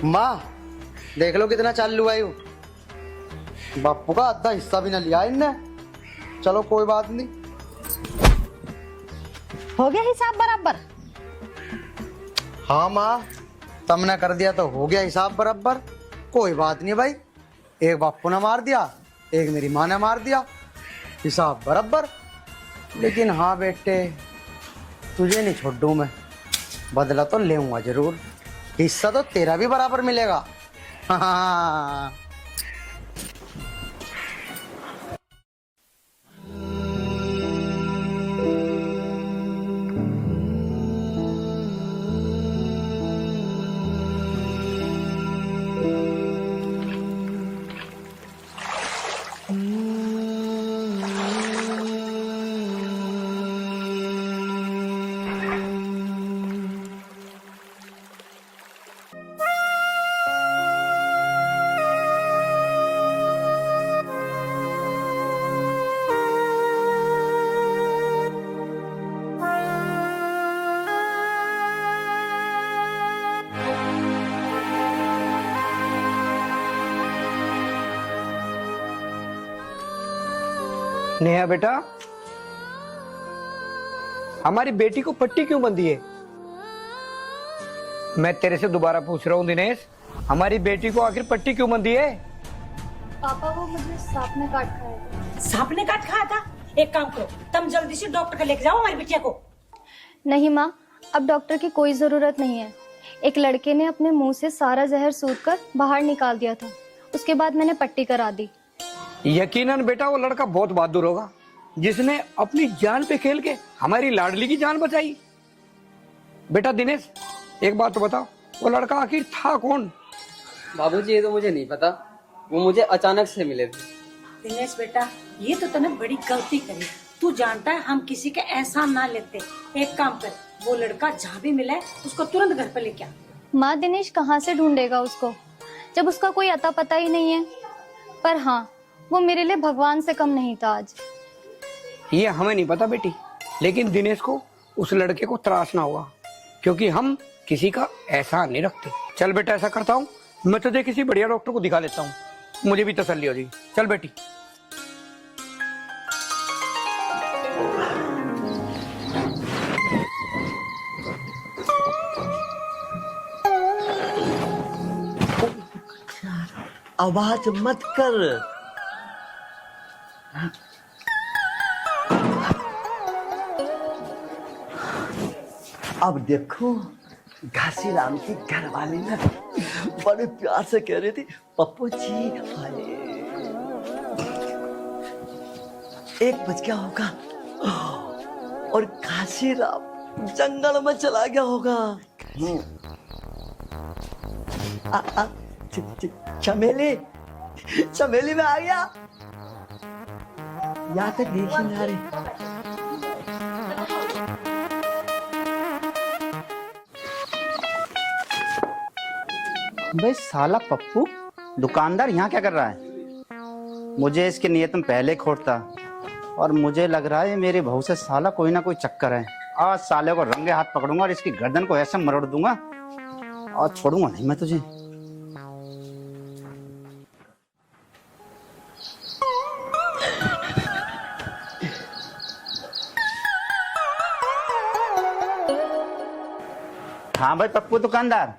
माँ देख लो कितना चालू है, बापू का आधा हिस्सा भी ना लिया इनने। चलो कोई बात नहीं, हो गया हिसाब बराबर। हाँ माँ, तुमने कर दिया तो हो गया हिसाब बराबर। कोई बात नहीं भाई, एक बापू ने मार दिया, एक मेरी माँ ने मार दिया, हिसाब बराबर। लेकिन हाँ बेटे, तुझे नहीं छोड़ दूं मैं, बदला तो लेऊंगा जरूर। हिस्सा तो तेरा भी बराबर मिलेगा। हाँ। नेहा बेटा, हमारी बेटी को पट्टी क्यों बंधी है? मैं तेरे से दोबारा पूछ रहा हूँ दिनेश, हमारी बेटी को आखिर पट्टी क्यों बंधी है? पापा वो मुझे सांप ने काट खाया था। सांप ने काट खाया था? एक काम करो, तुम जल्दी से डॉक्टर के लेके जाओ हमारी बिटिया को। नहीं माँ, अब डॉक्टर की कोई जरूरत नहीं है। एक लड़के ने अपने मुंह से सारा जहर सूंघ कर बाहर निकाल दिया था, उसके बाद मैंने पट्टी करा दी। यकीनन बेटा वो लड़का बहुत बहादुर होगा, जिसने अपनी जान पे खेल के हमारी लाडली की जान बचाई। बेटा दिनेश, एक बात तो बताओ, वो लड़का आखिर था कौन? बाबूजी ये तो मुझे नहीं पता, वो मुझे अचानक से मिले थे। दिनेश बेटा, ये तो तूने बड़ी गलती करी। तू जानता है हम किसी के एहसान ना लेते। एक काम कर, वो लड़का जहाँ भी मिले उसको तुरंत घर पे लेके आ। माँ, दिनेश कहाँ से ढूंढेगा उसको जब उसका कोई अता पता ही नहीं है। पर हाँ, वो मेरे लिए भगवान से कम नहीं था आज। ये हमें नहीं पता बेटी, लेकिन दिनेश को उस लड़के को तराशना होगा, क्योंकि हम किसी का एहसान नहीं रखते। चल बेटा, ऐसा करता हूँ, मैं तुझे किसी बढ़िया डॉक्टर को दिखा देता हूँ, मुझे भी तसल्ली हो जाएगी। चल बेटी। आवाज मत कर। अब देखो, घासी राम की घरवाली ना बड़े प्यार से कह रही थी, पप्पू जी हाय। 1 बज गया होगा और घासी राम जंगल में चला गया होगा। चमेली, चमेली में आ गया। यहाँ तक देखी ना रे। भाई साला पप्पू दुकानदार यहाँ क्या कर रहा है? मुझे इसकी नीयत में पहले खोटता, और मुझे लग रहा है मेरे बहू से साला कोई ना कोई चक्कर है। आज साले को रंगे हाथ पकड़ूंगा और इसकी गर्दन को ऐसा मरोड़ दूंगा और छोड़ूंगा नहीं मैं तुझे। हाँ भाई पप्पू दुकानदार,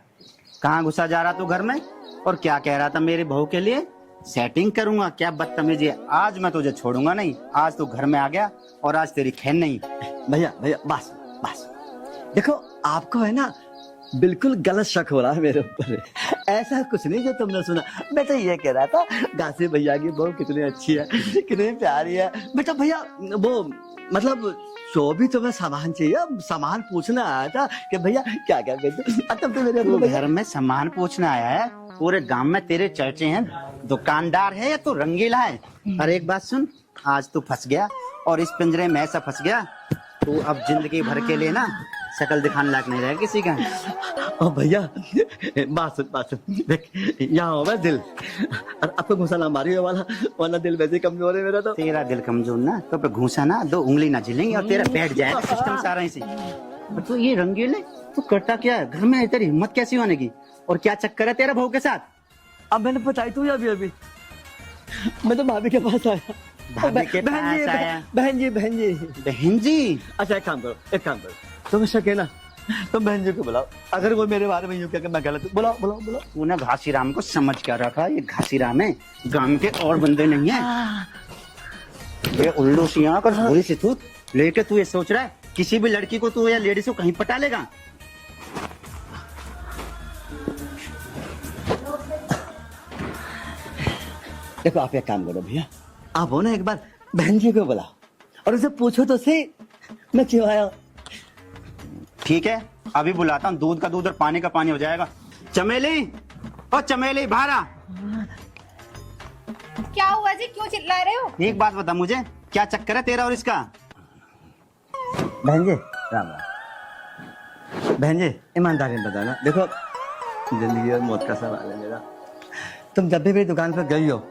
कहाँ घुसा जा रहा तू घर में और क्या कह रहा था मेरी बहू के लिए? सेटिंग करूंगा? क्या बदतमीजी है, आज मैं तुझे छोड़ूंगा नहीं। आज तू घर में आ गया और आज तेरी खैर नहीं। भैया भैया बस बस, देखो आपको है ना बिल्कुल गलत शक हो रहा है मेरे ऊपर। ऐसा कुछ नहीं जो तुमने सुना। मैं तो ये कह रहा था, गासी भैया की बहू कितनी अच्छी है, कितनी प्यारी है। बेटा भैया वो मतलब जो भी तुम्हें सामान चाहिए, सामान पूछना आया था कि भैया क्या क्या कहते। तब तो मेरे घर में सामान पूछना आया है? पूरे गांव में तेरे चर्चे हैं, दुकानदार है या तू रंगीला है? अरे एक बात सुन, आज तू फंस गया और इस पिंजरे में ऐसा फंस गया, तू अब जिंदगी भर के लिए ना शक्ल दिखाने लायक नहीं रहेगा किसी का। और भैया बात देख, यहाँ हो मैं दिल, और आपको घुसा ना मारी वाला, वरना दिल वैसे कमजोर है मेरा। तो तेरा दिल कमजोर ना, तो पे घूसा ना 2 उंगली ना झिलेंगे और तेरा बैठ जाएगा सिस्टम सारा इसी। तो ये रंगीले तू करता क्या है घर में? तेरी हिम्मत कैसी होने की? और क्या चक्कर है तेरा बहू के साथ? अब मैंने बताई तू अभी अभी, मैं तो भाभी के पास आया। भाभी के पास आया? बहन जी बहन जी। अच्छा एक काम करो, तुम शक है ना, तुम बहन जी को बुलाओ। अगर वो मेरे बारे में यूं क्या कि मैं गलत, बुलाओ। तूने घासीराम को समझ क्या रखा? ये घासीराम है, गांव के और बंदे नहीं है। ये उल्लू सियां कर थोड़ी सी तू लेके तू ये सोच रहा है किसी भी लड़की को तू या लेडीज को कहीं पटा लेगा? देखो आप एक काम करो भैया, आप हो ना एक बार बहन जी को बुलाओ और उसे पूछो तो सही मैं क्यों आया। ठीक है, अभी बुलाता हूँ। दूध का दूध और पानी का पानी हो जाएगा। चमेली, ओ चमेली बाहर आ। क्या हुआ जी, क्यों चिल्ला रहे हो? एक बात बता मुझे, क्या चक्कर है तेरा और इसका? बहन जी राम राम। बहन जी ईमानदारी में बताना, देखो जिंदगी और मौत का सवाल है मेरा। तुम जब भी मेरी दुकान पर गई हो,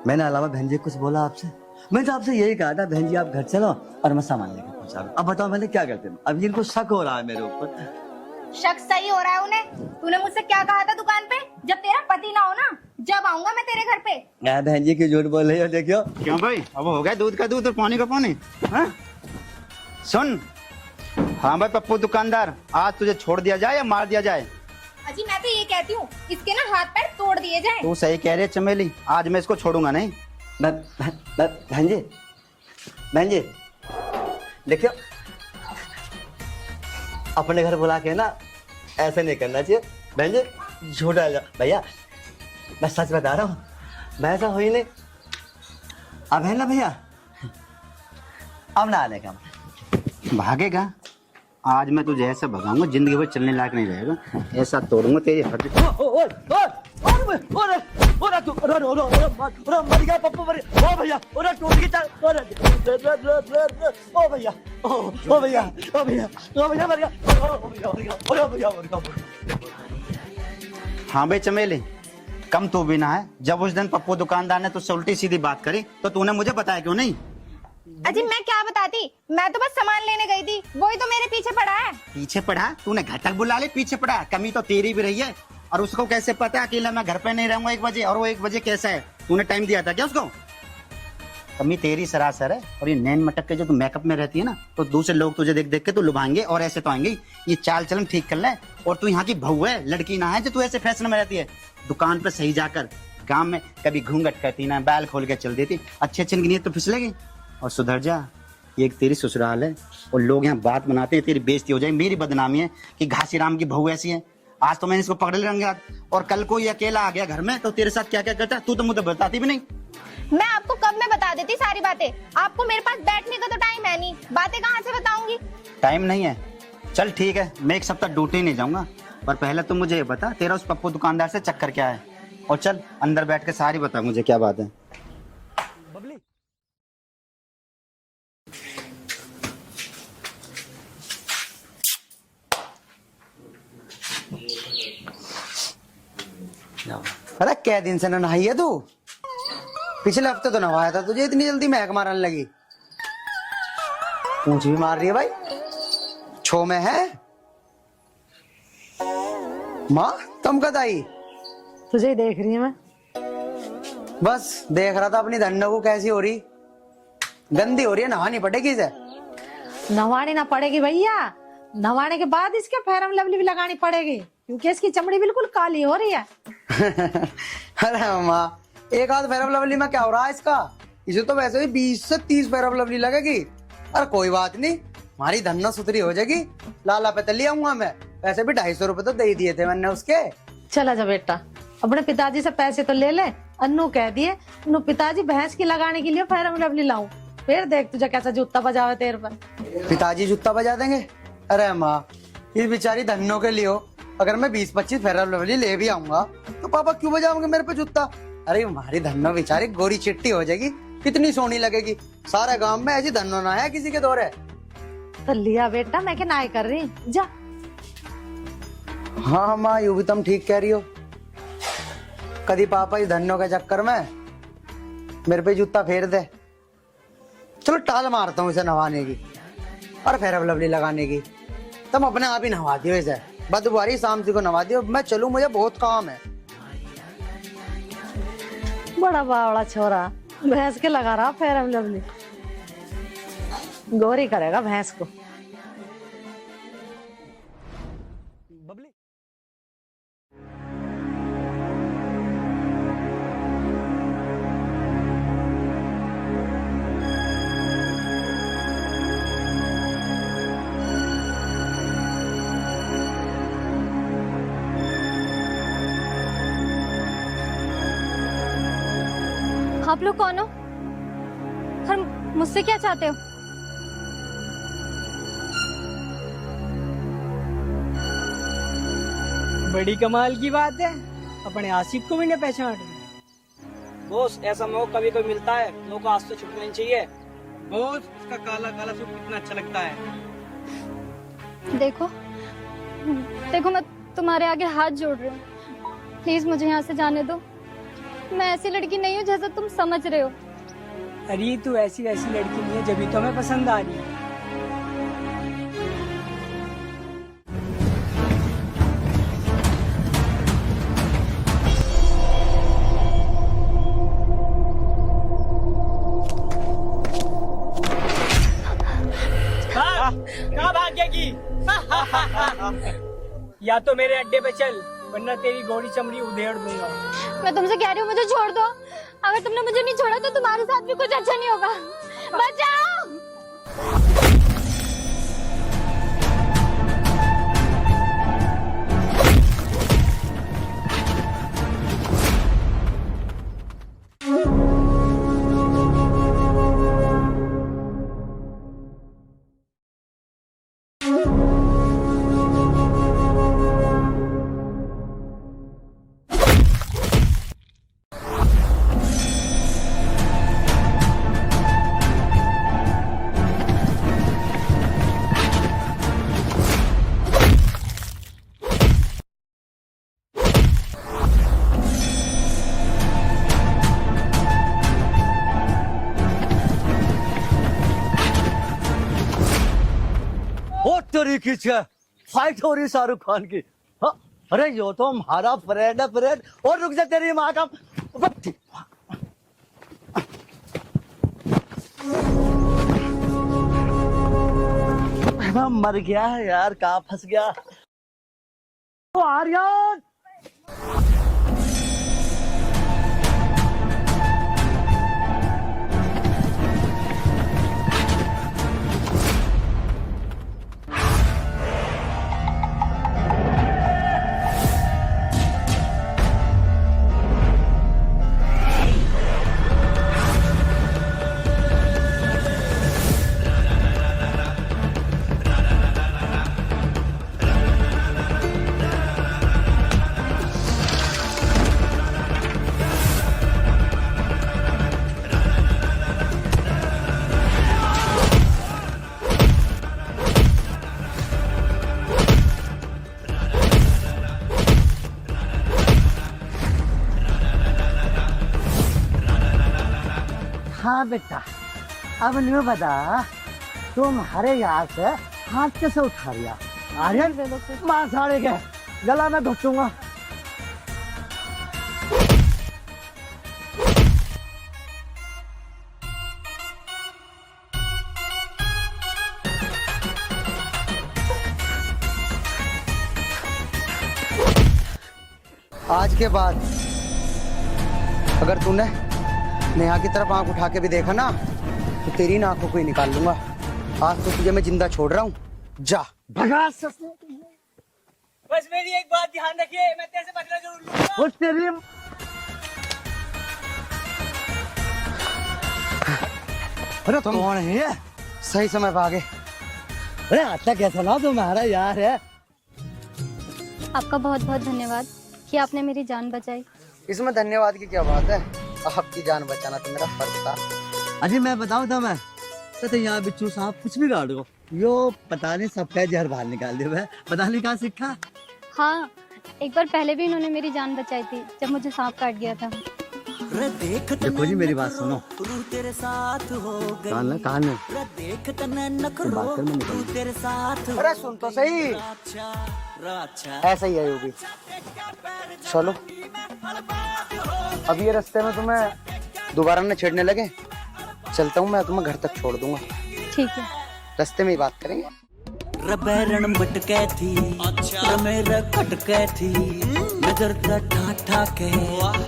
मैंने अलावा बहन जी कुछ बोला आपसे? मैं तो आपसे यही कहा था बहन जी आप घर चलो और मैं सामान लेकर पहुंचा दूं। अब बताओ मैंने क्या करते? अब इनको शक हो रहा है मेरे ऊपर। शक सही हो रहा है उन्हें। तूने मुझसे क्या कहा था दुकान पे? जब तेरा पति ना हो ना, जब आऊंगा मैं तेरे घर पे। बहन जी क्यों झूठ बोल रही हो? देखियो क्यों भाई, अब हो गया दूध का दूध और पानी का पानी। हाँ? सुन, हाँ भाई पप्पू दुकानदार, आज तुझे छोड़ दिया जाए या मार दिया जाए? अजी मैं तो ये कहती हूँ इसके ना हाथ पैर तोड़ दिए जाए। तू सही कह रही है चमेली, आज मैं इसको छोड़ूंगा नहीं। बहन जी देखियो, अपने घर बुला के ना ऐसे नहीं करना चाहिए बहन जी, झूठा भैया, मैं सच बता रहा हूँ, मैं ऐसा हो ही नहीं। अब है ना भैया, अब ना आने का। भागेगा? आज मैं तुझे ऐसे भगाऊंगा जिंदगी भर चलने लायक नहीं रहेगा, ऐसा तोड़ूंगा तेरी हड्डी। मर गया पप्पू, मर गया। ओ भैया, ओरा टूट गया। ओ भैया, ओ भैया, ओ भैया, ओ भैया मर गया। ओ भैया मर गया। हाँ भाई चमेली, कम तू भी ना है। जब उस दिन पप्पू दुकानदार ने तुझसे उल्टी सीधी बात करी तो तूने मुझे बताया क्यों नहीं? अजी मैं क्या बताती, मैं तो बस सामान लेने गई थी, वही तो मेरे पीछे पड़ा है। पीछे पड़ा? तूने घटक बुला ले, पीछे पड़ा? कमी तो तेरी भी रही है। और उसको कैसे पता अकेला मैं घर पे नहीं रहूंगा 1 बजे, और वो 1 बजे कैसा है? तूने टाइम दिया था क्या उसको? कमी तेरी सरासर है। और ये नैन मटक के जो तू मेकअप में रहती है ना, तो दूसरे लोग तुझे देख देख के तो लुभाएंगे और ऐसे तो आएंगे। ये चाल चलन ठीक कर ले। और तू यहाँ की बहू है, लड़की ना है जो तू ऐसे फैशन में रहती है। दुकान पे सही जाकर, गाँव में कभी घूंघट करती ना, बैल खोल के चल देती, अच्छे अच्छे नीयत तो फिसलेगी। और सुधर जा, ये एक तेरी ससुराल है और लोग यहाँ बात बनाते हैं, तेरी बेइज्जती हो जाएगी। मेरी बदनामी है कि घासीराम की बहू ऐसी है। आज तो मैंने इसको पकड़ ले रंगे हाथ, और कल को ये अकेला आ गया घर में तो तेरे साथ क्या क्या करता तू तो मुझे बताती भी नहीं। मैं आपको कब में बता देती सारी बातें, आपको मेरे पास बैठने का तो टाइम है नहीं, बातें कहाँ से बताऊंगी। टाइम नहीं है? चल ठीक है, मैं 1 सप्ताह ड्यूटी नहीं जाऊंगा, पर पहले तुम मुझे ये बता तेरा उस पप्पू दुकानदार से चक्कर क्या है। और चल अंदर बैठ के सारी बता मुझे क्या बात है। अरे क्या दिन से न नहाई है तू? पिछले हफ्ते तो नहाया था, तुझे इतनी जल्दी महक मारने लगी। पूंछ भी मार रही है भाई, छो में है। माँ तुम कद आई? तुझे ही देख रही है मैं। बस देख रहा था अपनी धन्नो को कैसी हो रही, गंदी हो रही है, नहानी पड़ेगी इसे। नवानी ना पड़ेगी भैया, नवाने के बाद इसके फेरम लवली भी लगानी पड़ेगी, क्योंकि इसकी चमड़ी बिल्कुल काली हो रही है। अरे माँ, एक आध फेरम लवली में क्या हो रहा है इसका? इसे तो वैसे भी 20 से 30 फेरम लवली लगेगी। अरे कोई बात नहीं, हमारी धन्ना सुथरी हो जाएगी। लाला पे ले आऊंगा मैं, वैसे भी 250 रुपए तो दे दिए थे मैंने उसके। चला जा बेटा, अपने पिताजी से पैसे तो ले ले। अन्नू कह दिए अन्नू पिताजी भैंस की लगाने के लिए फेरम लवली लाऊं, फिर देख तुझे कैसा जूता बजावे तेरे पर। पिताजी जूता बजा देंगे? अरे माँ, इस बेचारी धन्नो के लिए अगर मैं 20-25 फेरम लवली ले भी आऊंगा तो पापा क्यों बजाओगे मेरे पे जूता? अरे हमारी धन्नो बेचारी गोरी चिट्टी हो जाएगी, कितनी सोनी लगेगी। सारे गांव में ऐसी धन्नो ना है किसी के दौरे। तो लिया बेटा, मैं क्या नाय कर रही, जा। हाँ माँ, यूं भी तुम ठीक कह रही हो। कभी पापा इस धन्नो के चक्कर में मेरे पे जूता फेर दे। चलो टाल मारता हूँ इसे नहाने की और फेरम लवली लगाने की। तुम अपने आप ही नहवा दियो इसे, बदबुआरी शाम जी को नहवा दियो। मैं चलूं, मुझे बहुत काम है। बड़ा बावड़ा छोरा, भैंस के लगा रहा फेरम लवली, गोरी करेगा भैंस को। आप लोग कौन हो और मुझसे क्या चाहते हो? बड़ी कमाल की बात है, अपने आसिफ को भी नहीं पहचान रहे। बॉस ऐसा मौका कभी कभी मिलता है, लोगों को आज तो छुट्टी नहीं चाहिए। बॉस उसका काला काला सूट कितना अच्छा लगता है। देखो देखो, मैं तुम्हारे आगे हाथ जोड़ रही हूँ, प्लीज मुझे यहाँ से जाने दो। मैं ऐसी लड़की नहीं हूँ जैसा तुम समझ रहे हो। अरे तू ऐसी वैसी लड़की नहीं है, जब भी तो हमें पसंद आ रही है। कहाँ भाग गया की? काम कर। या तो मेरे अड्डे पे चल, वरना तेरी गोरी चमड़ी उधेड़ दूंगा। मैं तुमसे कह रही हूँ मुझे छोड़ दो। अगर तुमने मुझे नहीं छोड़ा तो तुम्हारे साथ भी कुछ अच्छा नहीं होगा। बचाओ। ओ तेरी की छे, फाइट हो रही शाहरुख खान की। हाँ, अरे यो तो हमारा फ्रेंड है फ्रेंड। और रुक जा तेरी माँ का। मैं मर गया है यार, कहाँ फंस गया। ओ आर्यन, हाँ बेटा, अब नहीं बता तुम्हारे यहाँ से हाथ कैसे उठा लिया। आर्यन मां साड़े के गला में घुटूंगा। आज के बाद अगर तूने नेहा की तरफ आंख उठा के भी देखा ना तो तेरी आंखों को ही निकाल लूंगा। आज तो तुझे मैं जिंदा छोड़ रहा हूँ, जा भगा। बस मेरी एक बात ध्यान रखिए, मैं तेरे से बदला जरूर लूंगा। वो तेरी अरे तुम कौन है ये? सही समय पे आ गए। अरे आता कैसा ना तुम्हारा यार है। आपका बहुत बहुत धन्यवाद कि आपने मेरी जान बचाई। इसमें धन्यवाद की क्या बात है, आपकी जान बचाना तो मेरा फर्ज था। अजी मैं बताऊँ था, मैं तो यहाँ बिच्छू साहब कुछ भी गाड़ दो, यो पता नहीं सबका जहर बाहर निकाल दिया। पता नहीं कहाँ सीखा। हाँ, एक बार पहले भी इन्होंने मेरी जान बचाई थी जब मुझे सांप काट गया था। देखो जी मेरी बात सुनो, तेरे साथ हो गई। कान में देख तने नखरो तेरे साथ। अरे सुन तो सही, ऐसा ही है योगी। चलो अब ये रास्ते में तुम्हें दोबारा न छेड़ने लगे, चलता हूँ मैं, तुम्हें घर तक छोड़ दूंगा। ठीक है, रास्ते में ही बात करेंगे। रबैरण भटके थी, रमेरा खटके थी, नजर ठा ठा के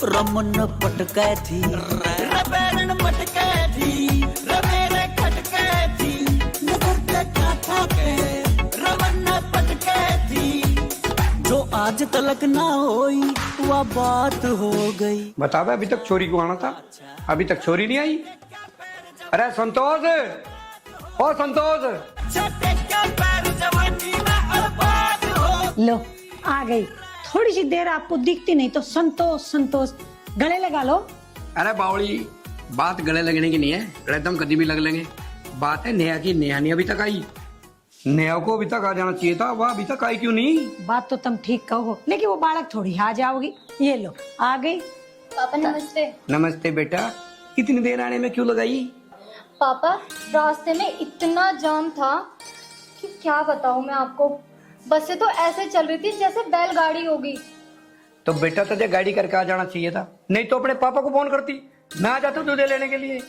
रमन पटके थी। रबैरण भटके थी, रमेरा खटके थी, नजर ठा ठा के रमन पटके थी। जो आज तलक ना होई वह बात हो गई। बता बे, अभी तक छोरी को आना था, अभी तक छोरी नहीं आई। अरे संतोष, ओ संतोष। लो आ गई। थोड़ी सी देर आपको दिखती नहीं तो संतोष संतोष गले लगा लो। अरे बावली, बात गले लगने की नहीं है, एकदम कभी भी लग लेंगे। बात है नेहा की, नेहा नहीं अभी तक आई। नेहा को अभी तक आ जाना चाहिए था, वह अभी तक आई क्यों नहीं? बात तो तुम ठीक कहो, लेकिन वो बालक थोड़ी आ जाओगी। ये लो आ गई। पापा नमस्ते। नमस्ते बेटा, इतनी देर आने में क्यों लगाई? पापा रास्ते में इतना जाम था कि क्या बताऊं मैं आपको। बसें तो ऐसे चल रही थी जैसे बैलगाड़ी होगी। तो बेटा तुझे गाड़ी करके आ जाना चाहिए था, नहीं तो अपने पापा को फोन करती, मैं आ जाता तुझे लेने के लिए।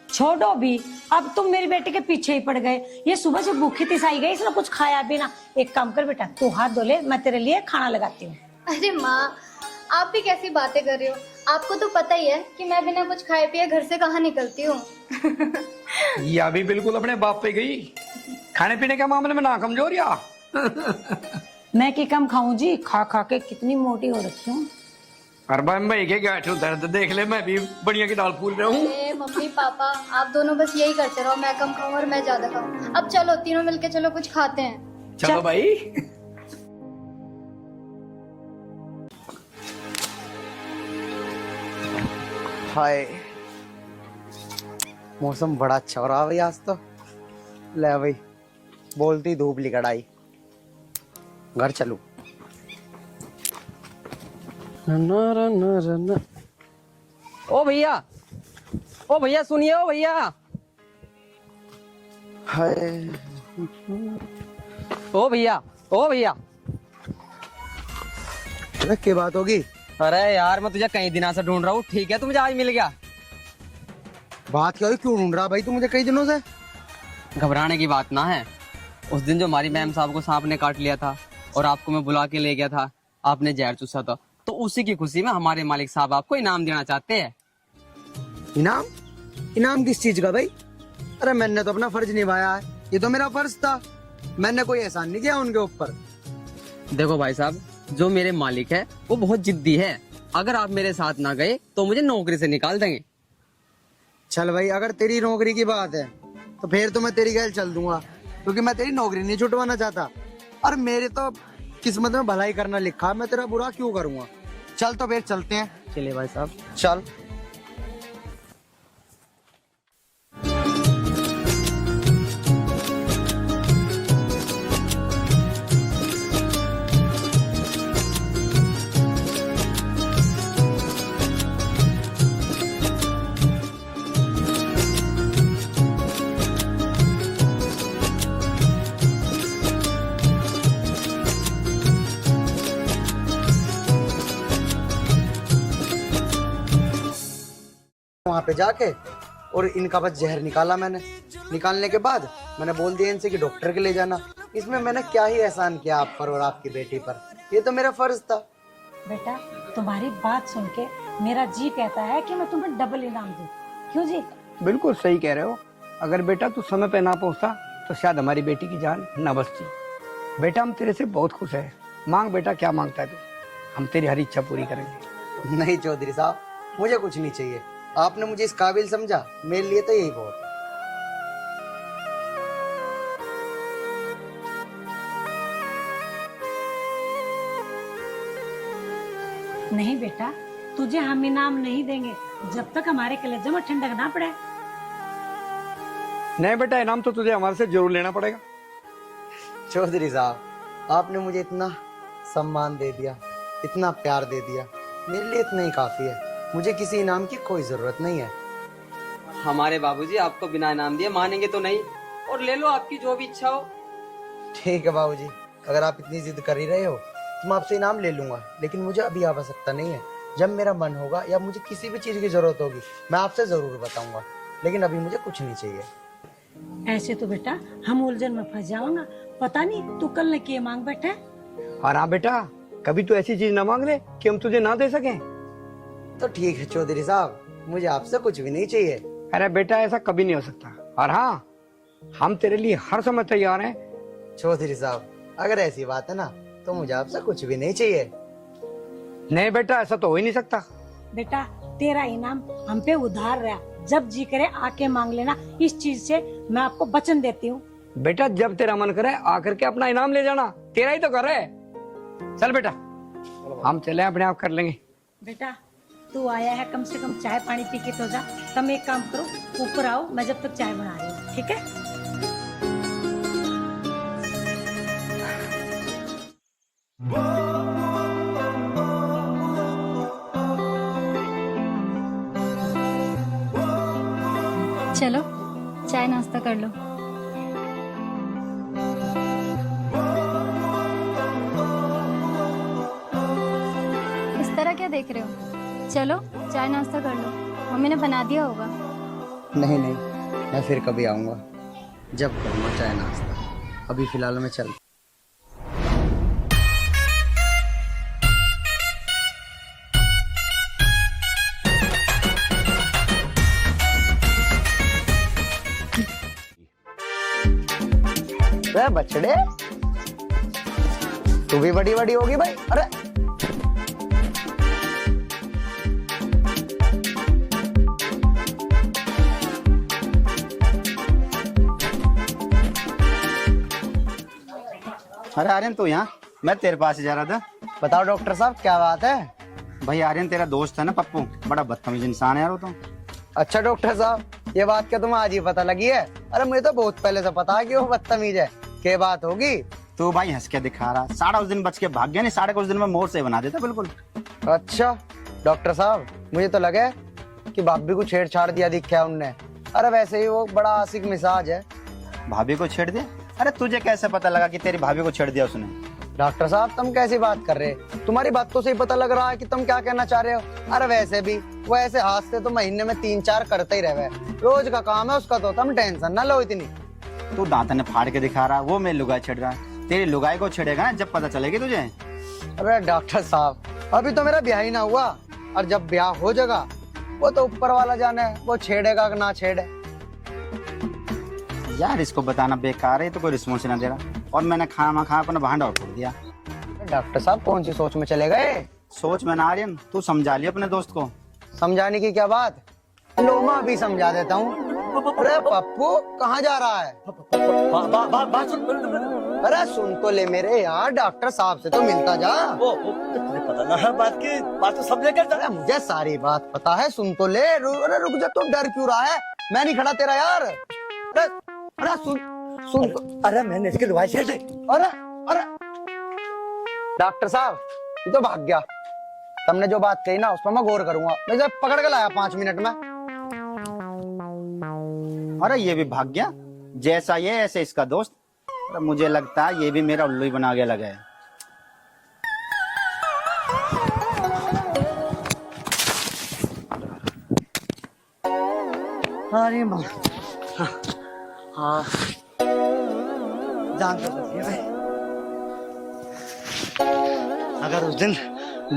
छोड़ो भी, अब तुम मेरी बेटी के पीछे ही पड़ गए। ये सुबह से भूखी तिसाई गई, इसने कुछ खाया भी ना। एक काम कर बेटा, तू हाथ धो ले, मैं तेरे लिए खाना लगाती हूँ। अरे माँ, आप भी कैसी बातें कर रही हो? आपको तो पता ही है कि मैं बिना कुछ खाए पिए घर से कहाँ निकलती हूँ। या भी बिल्कुल अपने बाप पे गई। खाने पीने के मामले में ना कमजोर या मैं की कम खाऊं जी, खा खा के कितनी मोटी हो रखी हूँ। और भाई के गांठों दर्द देख ले, मैं भी बढ़िया की दाल फूल रहा हूँ। अरे मम्मी पापा, आप दोनों बस यही करते रहो, मैं कम खाऊं और मैं ज्यादा खाऊं। अब चलो तीनों मिलके चलो कुछ खाते हैं। चलो भाई। हाय, मौसम बड़ा अच्छा हो रहा है भाई आज तो। ले भाई, बोलती धूप निकल आई। घर चलूं। ओ भैया, ओ भैया सुनिए, ओ भैया। हाय, ओ भैया, ओ भैया। अरे क्या बात होगी? अरे यार, मैं तुझे कई दिनों से ढूंढ रहा हूँ। ठीक है, तू मुझे आज मिल गया। बात क्या हुई? क्यों ढूंढ रहा भाई तू मुझे कई दिनों से? घबराने की बात ना है। उस दिन जो हमारी मैम साहब को सांप ने काट लिया था और आपको मैं बुला के ले गया था, आपने जहर चूसा था, तो उसी की खुशी में हमारे मालिक साहब आपको इनाम देना चाहते हैं। इनाम? इनाम किस चीज का भाई? अरे मैंने तो अपना फर्ज निभाया है, ये तो मेरा फर्ज था। मैंने कोई एहसान नहीं किया उनके ऊपर। देखो भाई साहब, जो मेरे मालिक है वो बहुत जिद्दी है। अगर आप मेरे साथ ना गए तो मुझे नौकरी से निकाल देंगे। चल भाई, अगर तेरी नौकरी की बात है तो फिर तो मैं तेरी गैल चल दूंगा, क्योंकि मैं तेरी नौकरी नहीं छुटवाना चाहता। और मेरे तो किस्मत में भलाई करना लिखा, मैं तेरा बुरा क्यों करूंगा। चल तो फिर चलते हैं। चलिए भाई साहब, चल। वहां पे जाके और इनका बस जहर निकाला मैंने। निकालने के बाद मैंने बोल दिया इनसे कि डॉक्टर के ले जाना। इसमें मैंने क्या ही एहसान किया आप पर और आपकी बेटी पर, ये तो मेरा फर्ज था। बेटा, तुम्हारी बात सुन के मेरा जी कहता है कि मैं तुम्हें डबल इनाम दूं। क्यों जी? बिल्कुल सही कह रहे हो। अगर बेटा तू समय पे ना पहुंचता तो शायद हमारी बेटी की जान न बचती। बेटा, हम तेरे से बहुत खुश है। मांग बेटा, क्या मांगता है तू? हम तेरी हर इच्छा पूरी करेंगे। नहीं चौधरी साहब, मुझे कुछ नहीं चाहिए। आपने मुझे इस काबिल समझा, मेरे लिए तो यही बहुत है। नहीं बेटा, तुझे हम इनाम नहीं देंगे जब तक हमारे कलेजे में ठंडक ना पड़े। नहीं बेटा, इनाम तो तुझे हमारे से जरूर लेना पड़ेगा। चौधरी साहब, आपने मुझे इतना सम्मान दे दिया, इतना प्यार दे दिया, मेरे लिए इतना ही काफी है। मुझे किसी इनाम की कोई जरूरत नहीं है। हमारे बाबूजी आपको बिना इनाम दिए मानेंगे तो नहीं, और ले लो आपकी जो भी इच्छा हो। ठीक है बाबूजी, अगर आप इतनी जिद कर ही रहे हो तो मैं आपसे इनाम ले लूंगा, लेकिन मुझे अभी आवश्यकता नहीं है। जब मेरा मन होगा या मुझे किसी भी चीज की जरूरत होगी मैं आपसे जरूर बताऊंगा, लेकिन अभी मुझे कुछ नहीं चाहिए। ऐसे तो बेटा हम उलझन में फंस जाऊंगा। पता नहीं तू कल ने क्या मांग बैठा है। और हाँ बेटा, कभी तो ऐसी चीज ना मांग ले कि हम तुझे ना दे सकें। तो ठीक है चौधरी साहब, मुझे आपसे कुछ भी नहीं चाहिए। अरे बेटा, ऐसा कभी नहीं हो सकता। और हाँ, हम तेरे लिए हर समय तैयार हैं। चौधरी साहब, अगर ऐसी बात है ना तो मुझे आपसे कुछ भी नहीं चाहिए। नहीं बेटा, ऐसा तो हो ही नहीं सकता। बेटा, तेरा इनाम हम पे उधार रहा, जब जी करे आके मांग लेना। इस चीज से मैं आपको वचन देती हूँ। बेटा, जब तेरा मन करे आकर के अपना इनाम ले जाना, तेरा ही तो घर है। चल बेटा, हम चले, अपने आप कर लेंगे। बेटा, तू आया है, कम से कम चाय पानी पी के तो जा। तुम एक काम करो, ऊपर आओ, मैं जब तक चाय बना रही हूँ, ठीक है? चलो चाय नाश्ता कर लो। इस तरह क्या देख रहे हो? चलो चाय नाश्ता कर लो, मम्मी ने बना दिया होगा। नहीं नहीं, मैं फिर कभी आऊँगा जब करूँगा चाय नाश्ता। अभी फिलहाल मैं चल। बछड़े तू भी बड़ी बड़ी होगी भाई। अरे अरे आर्यन तू यहाँ, मैं तेरे पास ही जा रहा था। बताओ डॉक्टर साहब क्या बात है? भाई आर्यन तेरा दोस्त है ना पप्पू, बड़ा बदतमीज इंसान है यार वो तो। अच्छा डॉक्टर साहब, ये बात क्या तुम्हें आज ही पता लगी है? अरे मुझे तो बहुत पहले से पता है कि वो बदतमीज है। क्या बात होगी? तू भाई हंस के दिखा रहा, साढ़ा उस दिन बच के भाग गया, नहीं साढ़े कुछ दिन में मोर से बना देता बिल्कुल। अच्छा डॉक्टर साहब, मुझे तो लगे कि भाभी को छेड़छाड़ दिया दिखा उनने। अरे वैसे ही वो बड़ा आशिक मिजाज है। भाभी को छेड़ दिया? अरे तुझे कैसे पता लगा कि तेरी भाभी को छेड़ दिया उसने? डॉक्टर साहब तुम कैसी बात कर रहे? तुम्हारी बातों से ही पता लग रहा है कि तुम क्या कहना चाह रहे हो। अरे वैसे भी वो ऐसे हादसे तो महीने में 3-4 करते ही रहे, रोज का काम है उसका, तो तुम टेंशन ना लो इतनी। तू दांत ने फाड़ के दिखा रहा, वो मेरी लुगाई छेड़ रहा है। तेरी लुगाई को छेड़ेगा ना जब पता चलेगी तुझे। अरे डॉक्टर साहब, अभी तो मेरा ब्याह ही ना हुआ, और जब ब्याह हो जाएगा वो तो ऊपर वाला जाने वो छेड़ेगा कि ना छेड़े। यार इसको बताना बेकार है, तो कोई रिस्पॉन्स ना दे रहा, और मैंने खाना खा अपना भांडा और फोड़ दिया। डॉक्टर साहब कौन सी सोच में चले गए? सोच में ना आर्यन, तू समझा लिया अपने दोस्त को। समझाने की क्या बात, लो मैं अभी समझा देता हूँ। अरे पप्पू कहाँ जा रहा है? अरे सुन तो ले मेरे यार, डॉक्टर साहब से तो मिलता जा। पता ना है बात तो सब लेकर अरे मुझे सारी बात पता है, सुन तो ले। अरे रुक जा, तो डर क्यों रहा है? मैं नहीं खड़ा तेरा यार। अरे सुन तो। अरे मैंने इसके दवाई छेड़ दी। अरे डॉक्टर साहब ये तो भाग गया। तुमने जो बात कही ना उस पर मैं गौर करूंगा। मैं इसे पकड़ के लाया 5 मिनट में। अरे ये भी भाग गया, जैसा ये ऐसे इसका दोस्त। अरे मुझे लगता है ये भी मेरा उल्लू ही बना के लगा है। अरे माँ, हाँ जान तो बच गया भाई। अगर उस दिन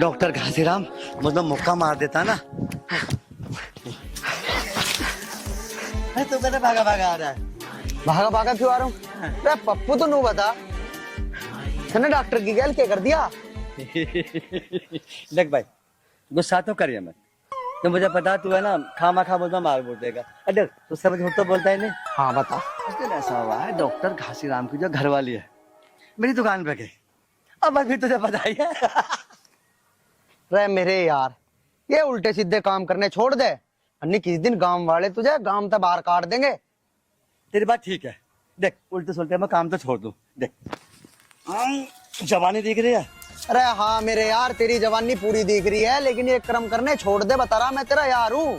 डॉक्टर घासीराम मतलब मुक्का मार देता ना। तो मैंने भागा भागा आ रहा है। भागा भागा क्यों आ रहा हूँ? अरे पप्पू तो नू बता, तूने डॉक्टर की गैल क्या कर दिया? देख भाई, गुस्सा तो करिए मत, तो मुझे पता तू है ना खामा खा बोलता मार बोल देगा। अरे तू समझ तो बोलता है नहीं। हाँ बता। उस दिन ऐसा हुआ है, डॉक्टर घासीराम की जो घरवाली है मेरी दुकान पे गई। अब अभी तुझे पता ही है। रे मेरे यार, ये उल्टे सीधे काम करने छोड़ दे, अन्नी किस दिन गांव वाले तुझे गांव तक बाहर काट देंगे। तेरी बात ठीक है। देख उल्टे सुलटे मैं काम तो छोड़ दूं, देख जवानी दिख रही है। अरे हाँ मेरे यार, तेरी जवानी पूरी दिख रही है, लेकिन ये कर्म करने छोड़ दे, बता रहा मैं तेरा यार हूँ।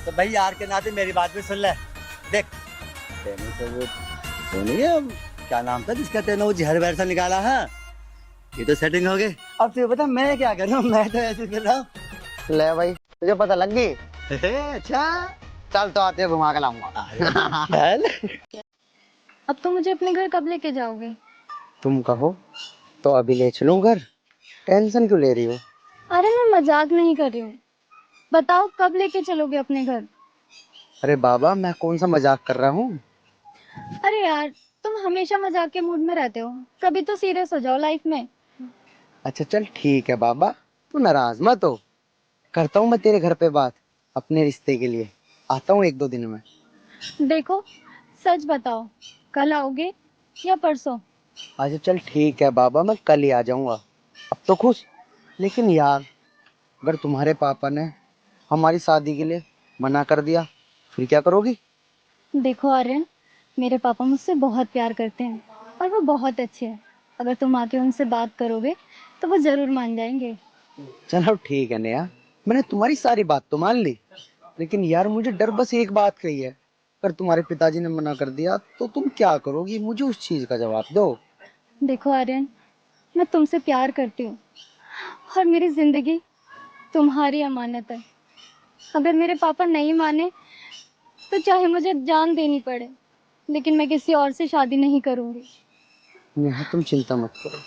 तो भाई यार के नाते मेरी बात भी सुन ले। देख तेने तो वो नहीं है, क्या नाम था जिसका तेने वो जहर वहर सा निकाला है, ये तो सेटिंग हो गई। अब तुझे पता मैं क्या कर रहा हूँ? मैं तो ऐसे कर रहा हूँ। ले भाई तुझे पता लग गई? अच्छा चल तो आते घुमा के लाऊंगा। अब तो मुझे अपने घर कब लेके जाओगे? तुम कहो तो अभी ले चलूं घर, टेंशन क्यों ले रही हो? अरे मैं मजाक नहीं कर रही हूँ, बताओ कब लेके चलोगे अपने घर? अरे बाबा मैं कौन सा मजाक कर रहा हूँ? अरे यार तुम हमेशा मजाक के मूड में रहते हो, कभी तो सीरियस हो जाओ लाइफ में। अच्छा चल ठीक है बाबा, तू नाराज मत हो, करता हूँ मैं तेरे घर पे बात अपने रिश्ते के लिए, आता हूँ 1-2 दिन में। देखो सच बताओ, कल आओगे या परसों? अच्छा चल ठीक है बाबा, मैं कल ही आ जाऊंगा। अब तो खुश, लेकिन यार अगर तुम्हारे पापा ने हमारी शादी के लिए मना कर दिया फिर क्या करोगी? देखो आर्यन, मेरे पापा मुझसे बहुत प्यार करते हैं और वो बहुत अच्छे हैं। अगर तुम आके उनसे बात करोगे तो वो जरूर मान जाएंगे। चलो ठीक है नेहा, मैंने तुम्हारी सारी बात तो मान ली, लेकिन यार मुझे डर बस एक बात का ही है, अगर तुम्हारे पिताजी ने मना कर दिया तो तुम क्या करोगी? मुझे उस चीज का जवाब दो। देखो आर्यन, मैं तुमसे प्यार करती हूँ और मेरी जिंदगी तुम्हारी अमानत है। अगर मेरे पापा नहीं माने तो चाहे मुझे जान देनी पड़े, लेकिन मैं किसी और से शादी नहीं करूंगी। नेहा तुम चिंता मत करो,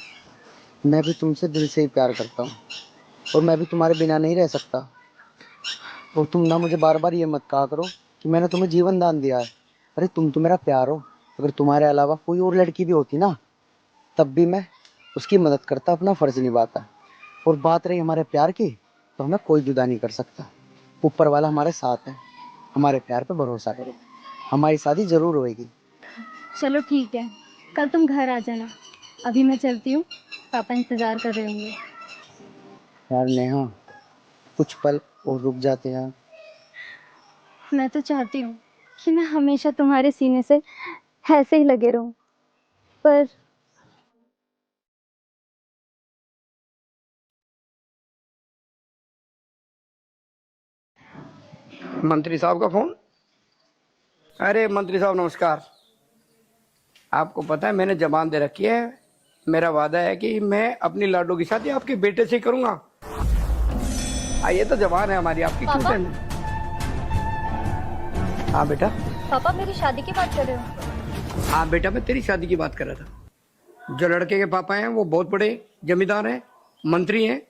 मैं भी तुमसे दिल से ही प्यार करता हूँ और मैं भी तुम्हारे बिना नहीं रह सकता। और तुम ना मुझे बार बार ये मत कहा करो कि मैंने तुम्हें जीवन दान दिया है। अरे तुम तो मेरा प्यार हो, अगर तुम्हारे अलावा कोई और लड़की भी होती ना तब भी मैं उसकी मदद करता, अपना फर्ज निभाता। और बात रही हमारे प्यार की, तो हमें कोई जुदा नहीं कर सकता। ऊपर वाला हमारे साथ है, हमारे प्यार पे भरोसा करो, हमारी शादी जरूर होएगी। चलो ठीक है, कल तुम घर आ जाना। अभी मैं चलती हूँ, पापा इंतजार कर रहे होंगे। यार नेहा, कुछ पल और रुक जाते यार। मैं तो चाहती हूँ कि मैं हमेशा तुम्हारे सीने से ऐसे ही लगे रहूं, पर मंत्री साहब का फोन। अरे मंत्री साहब नमस्कार। आपको पता है मैंने जबान दे रखी है, मेरा वादा है कि मैं अपनी लाडो की शादी आपके बेटे से ही करूंगा। ये तो जबान है हमारी, आपकी क्यों पापा? टेंशन? हाँ बेटा। पापा मेरी शादी की बात कर रहे हो? हाँ बेटा, मैं तेरी शादी की बात कर रहा था। जो लड़के के पापा हैं वो बहुत बड़े जमींदार हैं, मंत्री हैं,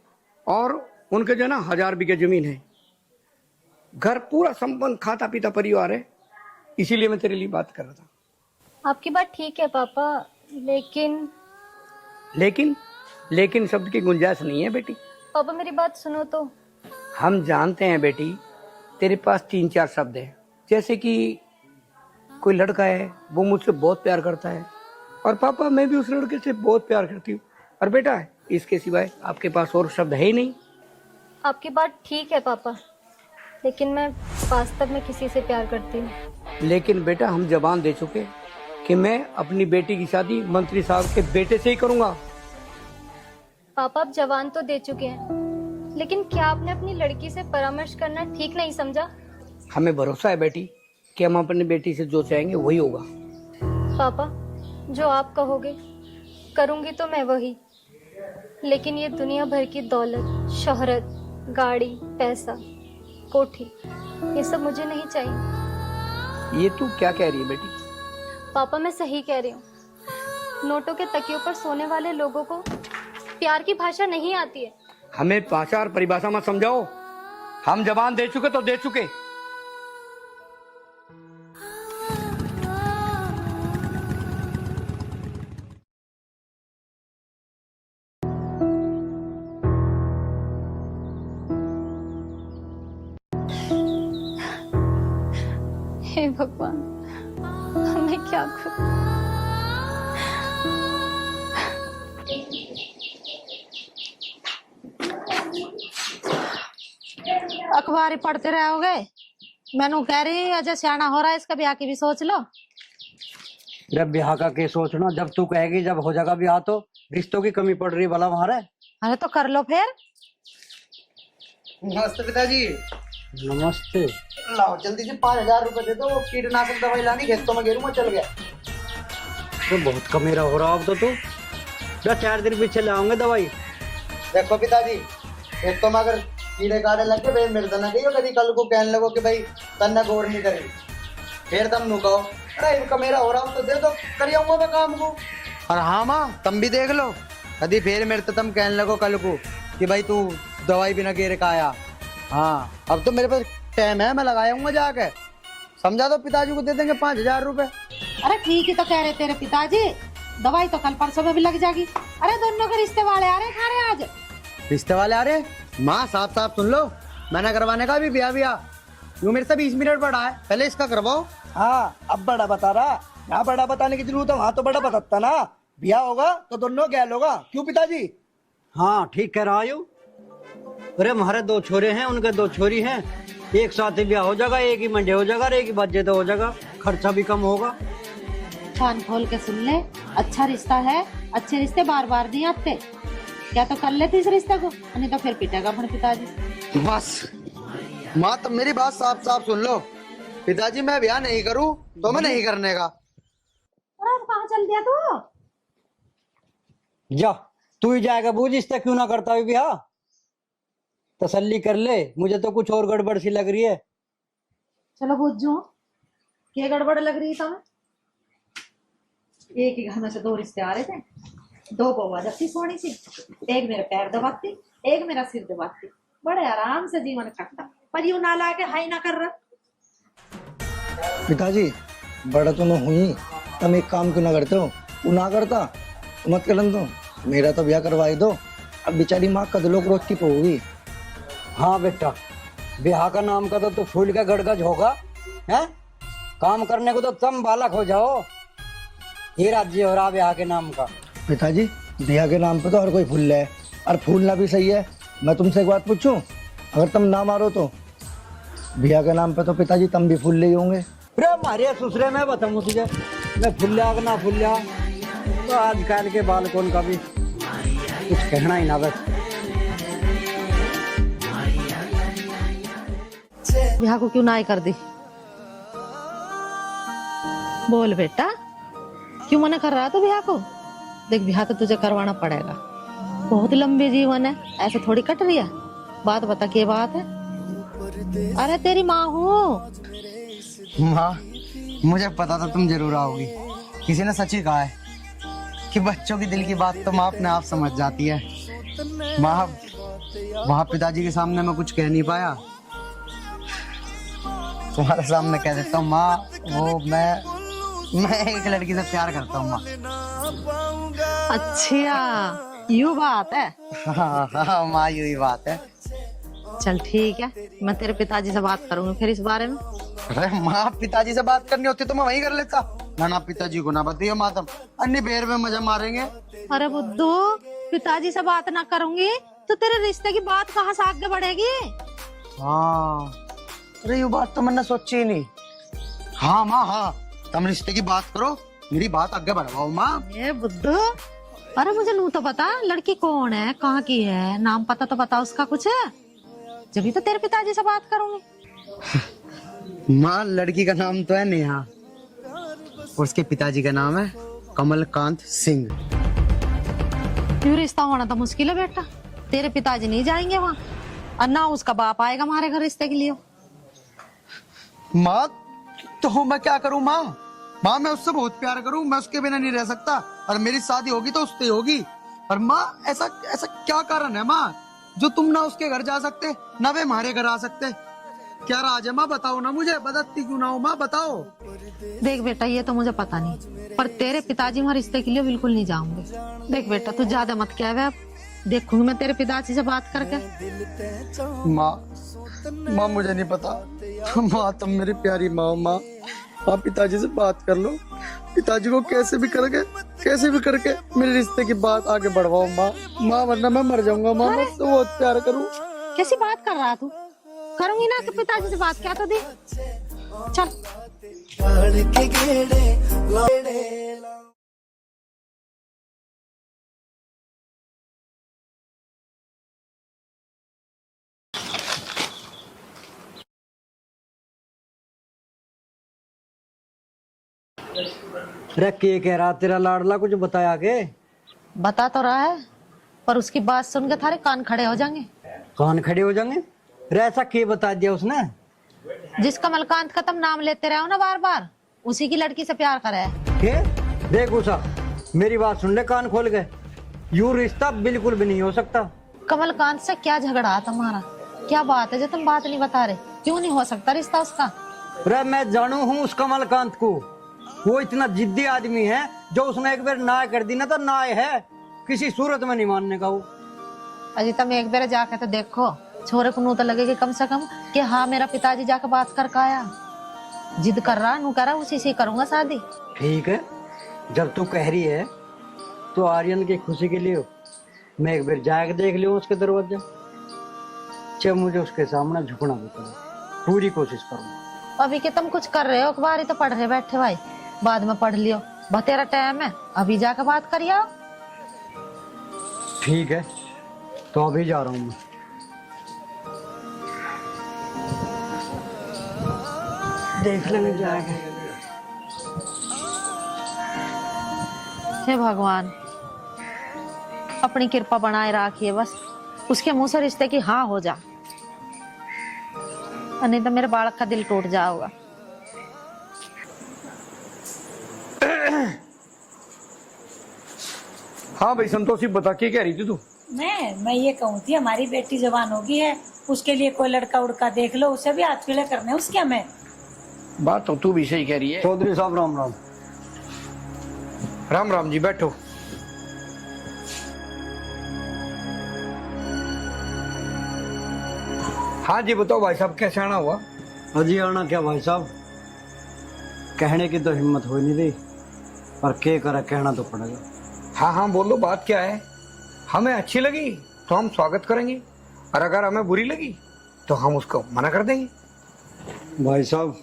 और उनके जो है ना 1000 बीघे जमीन है, घर पूरा संपन्न खाता पीता परिवार है। इसीलिए मैं तेरे लिए बात कर रहा था। आपकी बात ठीक है पापा, लेकिन शब्द की गुंजाइश नहीं है बेटी। पापा मेरी बात सुनो तो। हम जानते हैं बेटी, तेरे पास 3-4 शब्द हैं, जैसे कि कोई लड़का है वो मुझसे बहुत प्यार करता है, और पापा मैं भी उस लड़के से बहुत प्यार करती हूँ, और बेटा इसके सिवाय आपके पास और शब्द है ही नहीं। आपकी बात ठीक है पापा, लेकिन मैं वास्तव में किसी से प्यार करती हूँ। लेकिन बेटा हम जबान दे चुके कि मैं अपनी बेटी की शादी मंत्री साहब के बेटे से ही करूंगा। पापा आप जवान तो दे चुके हैं, लेकिन क्या आपने अपनी लड़की से परामर्श करना ठीक नहीं समझा? हमें भरोसा है बेटी कि हम अपनी बेटी से जो चाहेंगे वही होगा। पापा जो आप कहोगे करूंगी तो मैं वही, लेकिन ये दुनिया भर की दौलत, शोहरत, गाड़ी, पैसा, कोठी, ये सब मुझे नहीं चाहिए। ये तू क्या कह रही है बेटी? पापा मैं सही कह रही हूँ। नोटों के तकियों पर सोने वाले लोगों को प्यार की भाषा नहीं आती है। हमें भाषा और परिभाषा मत समझाओ, हम जबान दे चुके तो दे चुके। हे भगवान, मैं क्या करूं? अखबार ही पढ़ते रहोगे? मैनू कह रही अजय सियाना हो रहा है, इसका ब्याह की भी सोच लो। जब ब्याह का के सोचना, जब तू कहेगी जब हो जाएगा ब्याह, तो रिश्तों की कमी पड़ रही है भला वहां। अरे तो कर लो फिर। नमस्ते पिताजी। नमस्ते। लाओ जल्दी से 5000 रुपए दे दो, वो कीटनाशक दवाई लानी, खेतों में गेरू में चल गया। तो बहुत कमेरा हो रहा अब तो तू। 4 दिन पीछे ले आऊंगे दवाई। देखो पिताजी, खेतों में अगर कीड़े काड़े लग के भाई मेरे ना कहियो, कभी कल को कहने लगो कि भाई तन्ना गौर नहीं करी, फिर तुम नुकाओ। अरे इनका मेरा हो रहा हूँ तो दे दो, कर आऊंगा मैं काम को। और हाँ माँ तुम भी देख लो, कभी फिर मेरे तो तुम कहने लगो कल को कि भाई तू दवाई बिना गेर का आया। हाँ अब तो मेरे पास टाइम है, मैं लगाऊंगा जाके। समझा दो, पिताजी को दे देंगे 5000 रुपए। अरे ठीक ही तो कह रहे तेरे पिताजी, दवाई तो कल परसों में भी लग जाएगी। अरे दोनों के रिश्ते वाले आ रहे खा रहे आज। रिश्ते वाले आ रहे? माँ साफ साफ सुन लो, मैंने करवाने का भी ब्याह यूं मेरे से 20 मिनट बड़ा है, पहले इसका करवाओ। हाँ अब बड़ा बता रहा, यहाँ बड़ा बताने की जरूरत है, वहाँ तो बड़ा बताता ना। ब्याह होगा तो दोनों गैल होगा, क्यों पिताजी? हाँ ठीक कह रहा हूँ। अरे हमारे 2 छोरे हैं, उनके 2 छोरी हैं, एक साथ ही ब्याह हो जाएगा, एक ही मंडे हो जाएगा, एक ही बजे तो हो जाएगा, खर्चा भी कम होगा। कान खोल के सुन ले, अच्छा रिश्ता है, अच्छे रिश्ते बार बार नहीं आते। क्या तो कर लेते इस रिश्ते को, नहीं तो फिर पिटेगा अपने पिताजी। बस माँ तुम मेरी बात साफ साफ सुन लो, पिताजी मैं ब्याह नहीं करूँ तो मैं नहीं करने का। अरे कहाँ चल दिया तू? जा तू ही जाएगा बूझ, इस तक क्यों ना करता है ब्याह। तसल्ली कर ले, मुझे तो कुछ और गड़बड़ सी लग रही है। चलो बुझू, क्या गड़बड़ लग रही था मैं? एक ही घर में से दो रिश्ते आ रहे थे, दो बउआ जबकि सोनी सी, एक मेरे पैर दबाती, एक मेरा सिर दबाती, बड़े आराम से जीवन कटता। पर यूं ना ला के हाई ना कर रहा। पिताजी बड़ा तो मैं हुई, तुम एक काम क्यों ना करते हो? तू ना करता तो मत करन दो, मेरा तो ब्याह करवाई दो। अब बेचारी माँ कदलों को रोटी पोगी। हाँ बेटा, ब्याह का नाम का तो फूल का गड़गज होगा है, काम करने को तो तुम बालक हो जाओ। ये राज्य हो रहा ब्याह के नाम का। पिताजी ब्याह के नाम पे तो हर कोई फूल है, और फूलना भी सही है। मैं तुमसे एक बात पूछूं, अगर तुम ना मारो तो ब्याह के नाम पे तो पिताजी तुम भी फूल ले होंगे। अरे हमारे ससुरे में बताऊँ तुझे, मैं फुल्ला ना फुल्ला तो आजकल के बालकों का भी कुछ कहना ही ना बस। ब्याह को क्यों ना ही कर दी? बोल बेटा, क्यों मना कर रहा था ब्याह को? देख ब्याह तो तुझे करवाना पड़ेगा, बहुत लंबी जीवन है, ऐसे थोड़ी कट रही है। बात बता क्या बात है? अरे तेरी माँ हूँ। माँ मुझे पता था तुम जरूर आओगी, किसी ने सच ही कहा है कि बच्चों की दिल की बात तो माँ अपने आप समझ जाती है। माँ वहाँ पिताजी के सामने मैं कुछ कह नहीं पाया, तुम्हारे सामने कह देता हूँ माँ, वो मैं एक लड़की से प्यार करता हूँ माँ। अच्छा यूँ बात है? हाँ माँ यही बात है। चल ठीक है, मैं तेरे पिताजी से बात करूंगी फिर इस बारे में। अरे माँ पिताजी से बात करनी होती तो मैं वही कर लेता ना पिताजी को ना बताइए माँ, तुम अन्य बेर में मजा मारेंगे। अरे बुद्धू, पिताजी से बात ना करूंगी तो तेरे रिश्ते की बात कहाँ से आगे बढ़ेगी? हाँ अरे ये बात तो मैंने सोची ही नहीं। हाँ माँ हाँ, तुम रिश्ते की बात करो, मेरी बात आगे बढ़वाओ माँ। ये बुद्धू, अरे मुझे नू तो बता, लड़की कौन है, कहाँ की है, नाम पता तो बता उसका कुछ है, जब तो तेरे पिताजी से बात करूंगी। माँ लड़की का नाम तो है नेहा, और उसके पिताजी का नाम है कमलकांत सिंह। क्यों? रिश्ता होना तो मुश्किल है बेटा, तेरे पिताजी नहीं जाएंगे वहाँ, और ना उसका बाप आएगा हमारे घर रिश्ते के लिए। माँ तो मैं क्या करूँ माँ? माँ मैं उससे बहुत प्यार करूँ, मैं उसके बिना नहीं रह सकता, और मेरी शादी होगी तो उससे होगी। और माँ ऐसा ऐसा क्या कारण है माँ जो तुम ना उसके घर जा सकते ना वे हमारे घर आ सकते? क्या राज है माँ, बताओ ना मुझे, बताती क्यों ना हो माँ, बताओ। देख बेटा ये तो मुझे पता नहीं, पर तेरे पिताजी वहाँ रिश्ते के लिए बिल्कुल नहीं जाऊंगे। देख बेटा तू ज्यादा मत क्या है, अब देखूंगी मैं तेरे पिताजी से बात करके। माँ मुझे नहीं पता माँ, तुम मेरी प्यारी माँ। माँ आप पिताजी से बात कर लो, पिताजी को कैसे भी करके मेरे रिश्ते की बात आगे बढ़वाओ माँ, वरना मैं मर जाऊंगा माँ, मैं तो बहुत प्यार करूँ। कैसी बात कर रहा तू? करूंगी ना कि पिताजी से बात, क्या तो दे चल। अरे के कह रहा तेरा लाडला, कुछ बताया के? बता तो रहा है, पर उसकी बात सुन के थारे कान खड़े हो जाएंगे। कान खड़े हो जाएंगे? अरे ऐसा के बता दिया उसने? जिस कमलकांत का तुम नाम लेते रहो ना बार बार, उसी की लड़की से प्यार करे है। के? देख उषा, मेरी बात सुन ले कान खोल के, यूं रिश्ता बिल्कुल भी नहीं हो सकता। कमलकांत से क्या झगड़ा है तुम्हारा? क्या बात है जो तुम बात नहीं बता रहे? क्यों नहीं हो सकता रिश्ता उसका? अरे मैं जानू हूँ उस कमलकांत को, वो इतना जिद्दी आदमी है, जो उसने एक बार ना कर दी ना तो ना है, किसी सूरत में नहीं मानने का वो। अजी तुम एक बार जाके तो देखो, छोरे को नू तो लगेगी कम से कम कि हाँ मेरा पिताजी जाके बात कर आया, जिद कर रहा नू कर रहा, उसी से करूंगा शादी। ठीक है, जब तू कह रही है तो आर्यन की खुशी के लिए मैं एक बार जाके देख लियो उसके दरवाजा, जब मुझे उसके सामने झुकना पड़ेगा, पूरी कोशिश करूंगा। अभी के तुम कुछ कर रहे हो, अखबार ही तो पढ़ रहे बैठे भाई, बाद में पढ़ लियो, बतेरा टाइम है, अभी जाके बात करिए। ठीक है तो अभी जा रहा हूँ मैं। देख लेंगे जाएगा। हे भगवान, अपनी कृपा बनाए रखिए बस, उसके मुंह से रिश्ते की हाँ हो जा, नहीं तो मेरे बालक का दिल टूट जाएगा। हाँ भाई संतोषी, बता के कह रही थी तू? मैं ये कहूँ थी, हमारी बेटी जवान होगी है, उसके लिए कोई लड़का उड़का देख लो, उसे भी आज के लिए करने उसके में। बात तो तू भी सही कह रही है। चौधरी साहब राम राम। राम राम जी, बैठो। हाँ जी बताओ भाई साहब, कैसे आना हुआ? अजी आना क्या भाई साहब, कहने की तो हिम्मत हो नहीं रही, पर क्या करे, कहना तो पड़ेगा। हाँ हाँ बोलो, बात क्या है? हमें अच्छी लगी तो हम स्वागत करेंगे, और अगर हमें बुरी लगी तो हम उसको मना कर देंगे। भाई साहब,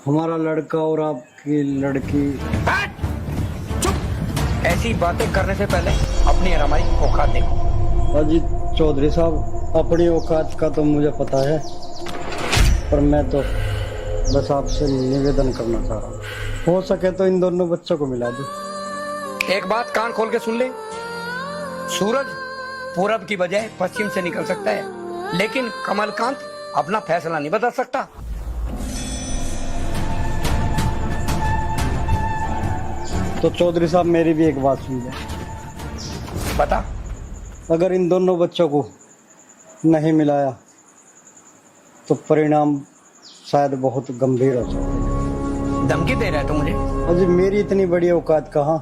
हमारा लड़का और आपकी लड़की। चुप! ऐसी बातें करने से पहले अपनी और हमारी औकात देखो। अजी चौधरी साहब, अपनी औकात का तो मुझे पता है, पर मैं तो बस आपसे निवेदन करना चाह रहा हूँ, हो सके तो इन दोनों बच्चों को मिला दो। एक बात कान खोल के सुन ले, सूरज पूरब की बजाय पश्चिम से निकल सकता है, लेकिन कमलकांत अपना फैसला नहीं बदल सकता। तो चौधरी साहब मेरी भी एक बात सुन ले। बता। अगर इन दोनों बच्चों को नहीं मिलाया तो परिणाम शायद बहुत गंभीर हो सकते हैं। धमकी दे रहा है तो मुझे? अजी मेरी इतनी बड़ी औकात कहाँ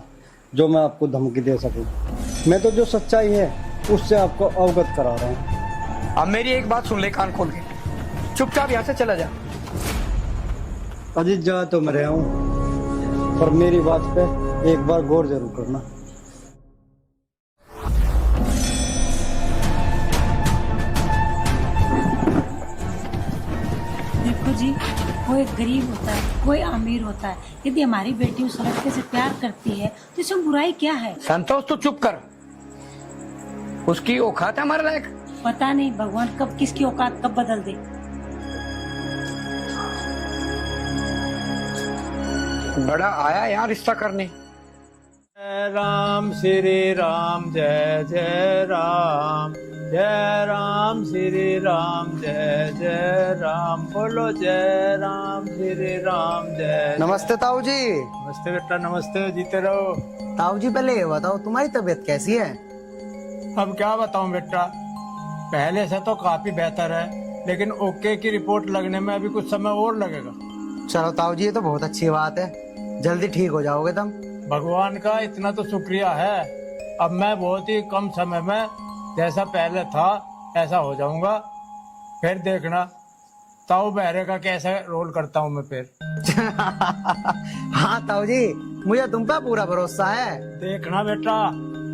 जो मैं आपको धमकी दे सकूं। मैं तो जो सच्चाई है उससे आपको अवगत करा रहा हूँ। अब मेरी एक बात सुन ले कान खोल के, चुपचाप यहाँ से चला जा। अजी जा तो मैं रहा हूँ, पर मेरी बात पे एक बार गौर जरूर करना। देखो जी, कोई गरीब होता है, कोई अमीर होता है, यदि हमारी बेटी उस लड़के से प्यार करती है तो इसमें बुराई क्या है? संतोष तू चुप कर, उसकी औकात है हमारे लायक। पता नहीं भगवान कब किसकी औकात कब बदल दे। बड़ा आया यहाँ रिश्ता करने। राम श्री राम, जय जय राम, जय राम श्री राम, जय जय राम, बोलो जय राम श्री राम, जय। नमस्ते ताऊ जी। नमस्ते बेटा, नमस्ते, जीते रहो। ताऊ जी पहले ये बताओ, तुम्हारी तबीयत कैसी है? अब क्या बताऊं बेटा, पहले से तो काफी बेहतर है, लेकिन ओके की रिपोर्ट लगने में अभी कुछ समय और लगेगा। चलो ताऊ जी, ये तो बहुत अच्छी बात है, जल्दी ठीक हो जाओगे तुम। भगवान का इतना तो शुक्रिया है, अब मैं बहुत ही कम समय में जैसा पहले था ऐसा हो जाऊंगा। फिर देखना ताऊ बहरे का कैसा रोल करता हूँ मैं फिर। हाँ ताऊ जी, मुझे तुम पे पूरा भरोसा है। देखना बेटा,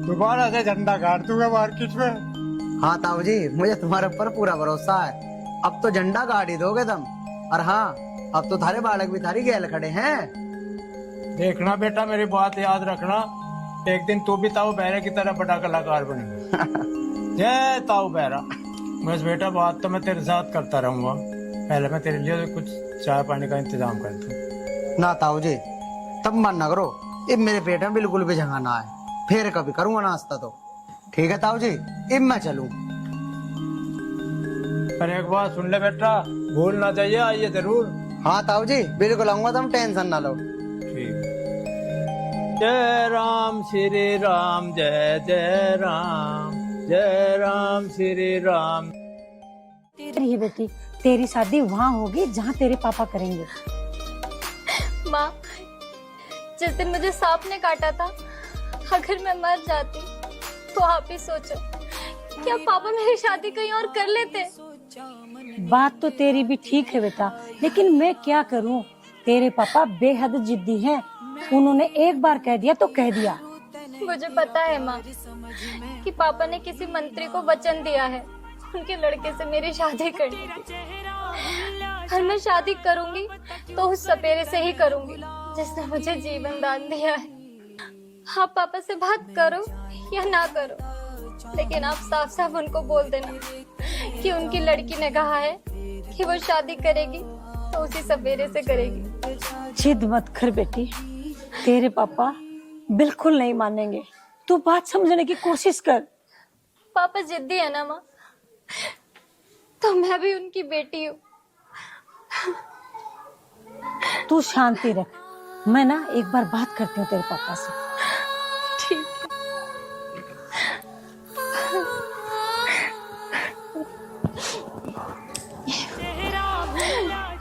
दोबारा से झंडा गाड़ दूंगा मार्केट में। हाँ ताऊ जी, मुझे तुम्हारे ऊपर पूरा भरोसा है। अब तो झंडा गाड़ ही दोगे तुम। और हाँ, अब तो थारे बालक भी थारी गैल खड़े हैं। देखना बेटा, मेरी बात याद रखना, एक दिन तू भी ताऊ बहरे की तरह बड़ा कलाकार बनेगा। जय ताऊ बहरा। बस बेटा, बात तो मैं तेरे साथ करता रहूंगा, पहले मैं तेरे लिए कुछ चाय पानी का इंतजाम कर दूं। ना ताऊ जी, तब मन न करो, अब मेरे पेट में बिल्कुल भी जगह ना है, फिर कभी करूंगा नाश्ता तो। ठीक है ताऊ जी, अब मैं चलूं। पर एक बात सुन ले बेटा, भूल ना जाइए, आइए जरूर। हाँ ताऊ जी, बिल्कुल आऊंगा, तुम टेंशन ना लो। ठीक। जय राम श्री राम, जय जय राम, जय राम श्री राम। ये बेटी, तेरी शादी वहाँ होगी जहाँ तेरे पापा करेंगे। माँ, जिस दिन मुझे सांप ने काटा था, अगर मैं मर जाती तो आप ही सोचो, क्या पापा मेरी शादी कहीं और कर लेते? बात तो तेरी भी ठीक है बेटा, लेकिन मैं क्या करूँ, तेरे पापा बेहद जिद्दी हैं। उन्होंने एक बार कह दिया तो कह दिया। मुझे पता है माँ कि पापा ने किसी मंत्री को वचन दिया है उनके लड़के से मेरी शादी करने की। और मैं शादी करूंगी तो उस सपेरे से ही करूंगी जिसने मुझे जीवन दान दिया है। आप पापा से बात करो या ना करो, लेकिन आप साफ साफ उनको बोल देना कि उनकी लड़की ने कहा है कि वो शादी करेगी तो उसी सपेरे से करेगी। जिद मत कर बेटी, तेरे पापा बिल्कुल नहीं मानेंगे, तू बात समझने की कोशिश कर। पापा जिद्दी है ना माँ, तो मैं भी उनकी बेटी हूँ। तू शांति रख, मैं ना एक बार बात करती हूँ तेरे पापा से। ठीक है।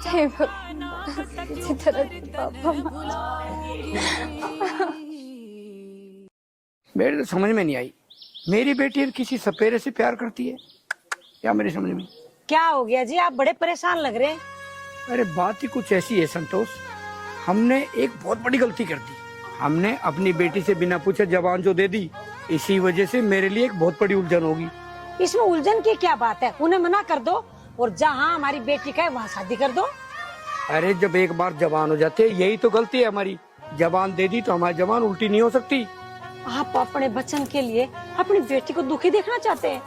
हे भगवान, किसी तरह से पापा मेरे तो समझ में नहीं आई, मेरी बेटी अब किसी सपेरे से प्यार करती है क्या? मेरी समझ में। क्या हो गया जी, आप बड़े परेशान लग रहे हैं। अरे बात ही कुछ ऐसी है संतोष, हमने एक बहुत बड़ी गलती कर दी। हमने अपनी बेटी से बिना पूछे जबान जो दे दी, इसी वजह से मेरे लिए एक बहुत बड़ी उलझन होगी। इसमें उलझन की क्या बात है? उन्हें मना कर दो और जहाँ हमारी बेटी का है वहाँ शादी कर दो। अरे जब एक बार जबान हो जाते, यही तो गलती है हमारी। जबान दे दी तो हमारी जबान उल्टी नहीं हो सकती। आप अपने बच्चन के लिए अपनी बेटी को दुखी देखना चाहते हैं?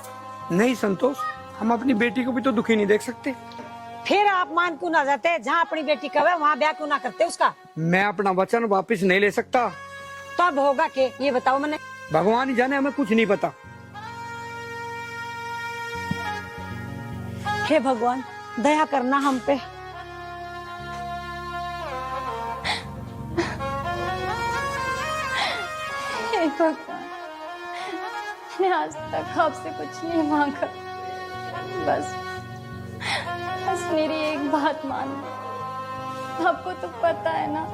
नहीं संतोष, हम अपनी बेटी को भी तो दुखी नहीं देख सकते। फिर आप मान क्यों ना जाते? जहाँ अपनी बेटी का है वहाँ ब्याह क्यों ना करते उसका? मैं अपना वचन वापस नहीं ले सकता। तब होगा के ये बताओ मैंने। भगवान ही जाने, हमें कुछ नहीं पता। हे भगवान, दया करना हम पे। हे भगवान, मैंने आज तक आपसे कुछ नहीं मांगा, बस मेरी एक बात मान लो। आपको तो पता है ना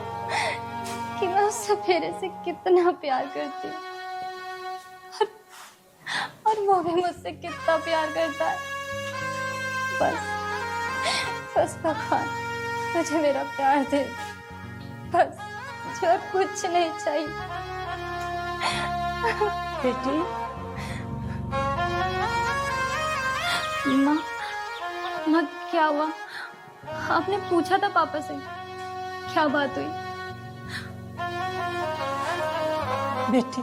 कि मैं उस सपेरे से कितना प्यार करती हूँ और वो भी मुझसे कितना प्यार करता है। बस भगवान मुझे मेरा प्यार दे, बस मुझे और कुछ नहीं चाहिए। बेटी, माँ क्या हुआ? आपने पूछा था पापा से, क्या बात हुई? बेटी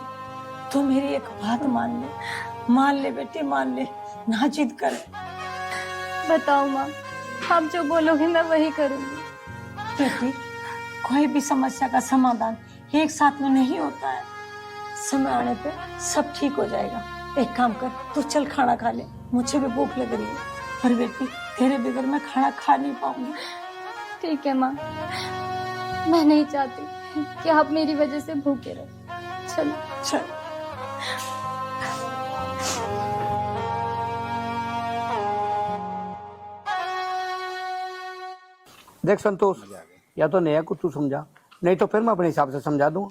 तू मेरी एक बात मान ले बेटी, मान ले, ना जिद कर। बताओ माँ, आप जो बोलोगे मैं वही करूंगी। बेटी कोई भी समस्या का समाधान एक साथ में नहीं होता है, समय आने पे सब ठीक हो जाएगा। एक काम कर, तू चल खाना खा ले, मुझे भी भूख लग रही है। पर बेटी तेरे बगैर मैं खाना खा नहीं पाऊंगी। ठीक है माँ, मैं नहीं चाहती कि आप मेरी वजह से भूखे रहो। चलो चल। देख संतोष, या तो नेहा को तू समझा, नहीं तो फिर मैं अपने हिसाब से समझा दूंगा।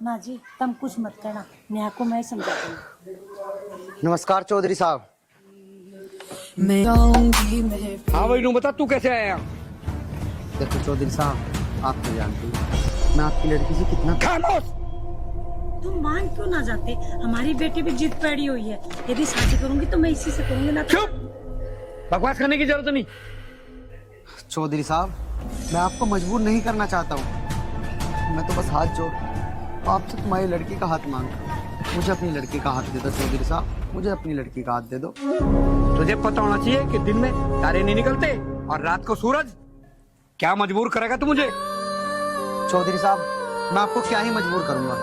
ना जी तुम कुछ मत कहना, नेहा को मैं समझा दूंगी। नमस्कार चौधरी साहब। हाँ भाई, नू बता तू कैसे आया? देखो चौधरी साहब, आप तो जानते हैं मैं आपकी लड़की से कितना। खामोश! तुम मान क्यों ना जाते? हमारी बेटी भी जिद पैड़ी हुई है, यदि शादी करूंगी तो मैं इसी से करूंगी। ना चुप, बकवास करने की जरूरत नहीं। चौधरी साहब, मैं आपको मजबूर नहीं करना चाहता हूँ, मैं तो बस हाथ जोड़ आपसे तुम्हारी लड़की का हाथ मांगता हूँ। मुझे अपनी लड़की का हाथ दे दो चौधरी साहब, मुझे अपनी लड़की का हाथ दे दो। तुझे पता होना चाहिए कि दिन में तारे नहीं निकलते और रात को सूरज। क्या मजबूर करेगा तू मुझे? चौधरी साहब, मैं आपको क्या ही मजबूर करूंगा,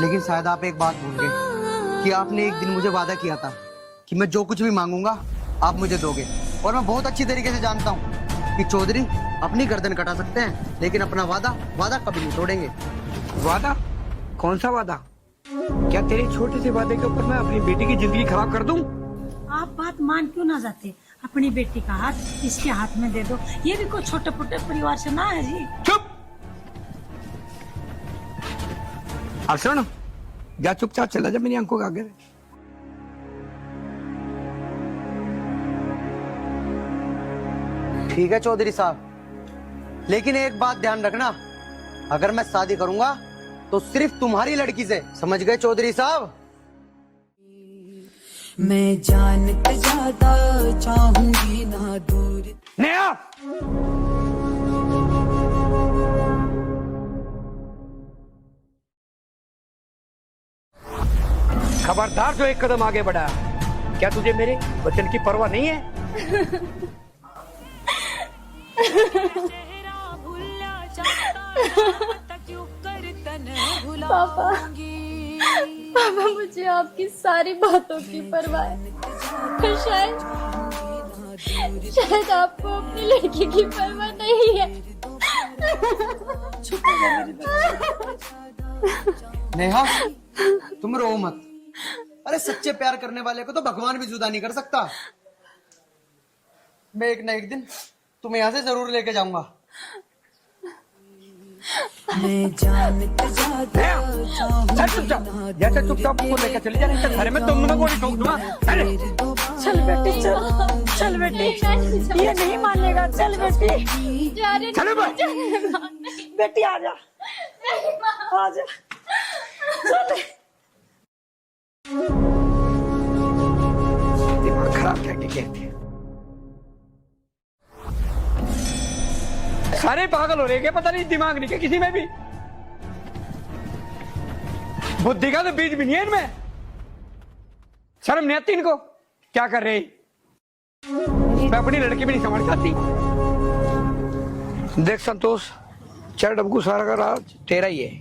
लेकिन शायद आप एक बात भूल गए कि आपने एक दिन मुझे वादा किया था कि मैं जो कुछ भी मांगूंगा आप मुझे दोगे। और मैं बहुत अच्छी तरीके से जानता हूँ कि चौधरी अपनी गर्दन कटा सकते हैं, लेकिन अपना वादा कभी नहीं तोड़ेंगे। वादा? कौन सा वादा? क्या तेरे छोटे से वादे के ऊपर मैं अपनी बेटी की जिंदगी खराब कर दूं? आप बात मान क्यों ना जाते? अपनी बेटी का हाथ इसके हाथ में दे दो, ये भी कोई छोटे पुट्टे परिवार से ना है जी। चुप! अर्षण, जा चुपचाप चला जा मेरी आंखों के आगे। ठीक है चौधरी साहब, लेकिन एक बात ध्यान रखना, अगर मैं शादी करूंगा तो सिर्फ तुम्हारी लड़की से, समझ गए चौधरी साहब? मैं जानते ज्यादा चाहूंगी ना दूर। नेहा! खबरदार जो एक कदम आगे बढ़ा, क्या तुझे मेरे वचन की परवाह नहीं है? पापा मुझे आपकी सारी बातों की परवाह है, पर शायद आपको अपनी लड़की की परवाह नहीं है। नेहा तुम रो मत। अरे सच्चे प्यार करने वाले को तो भगवान भी जुदा नहीं कर सकता। मैं एक ना एक दिन तुम्हें यहाँ से जरूर लेके जाऊंगा। जैसे चुपचाप को लेकर चले जाने घर में तुम मैं गोली ठोक दूंगा। चल बेटी चल, चल बेटी, ये नहीं मानेगा। चल बेटी, चलो बेटी आ जा, आ जा, चल। दिमाग खराब करके कहते हैं। सारे पागल हो रहे हैं, पता नहीं दिमाग नहीं क्या किसी में भी। बुद्धि का तो बीज भी नहीं है इनमें। शर्म नहीं आती इनको। क्या कर रहे? मैं अपनी लड़की भी नहीं समझ पाती। देख संतोष, चल डबकू सारा का राज तेरा ही है।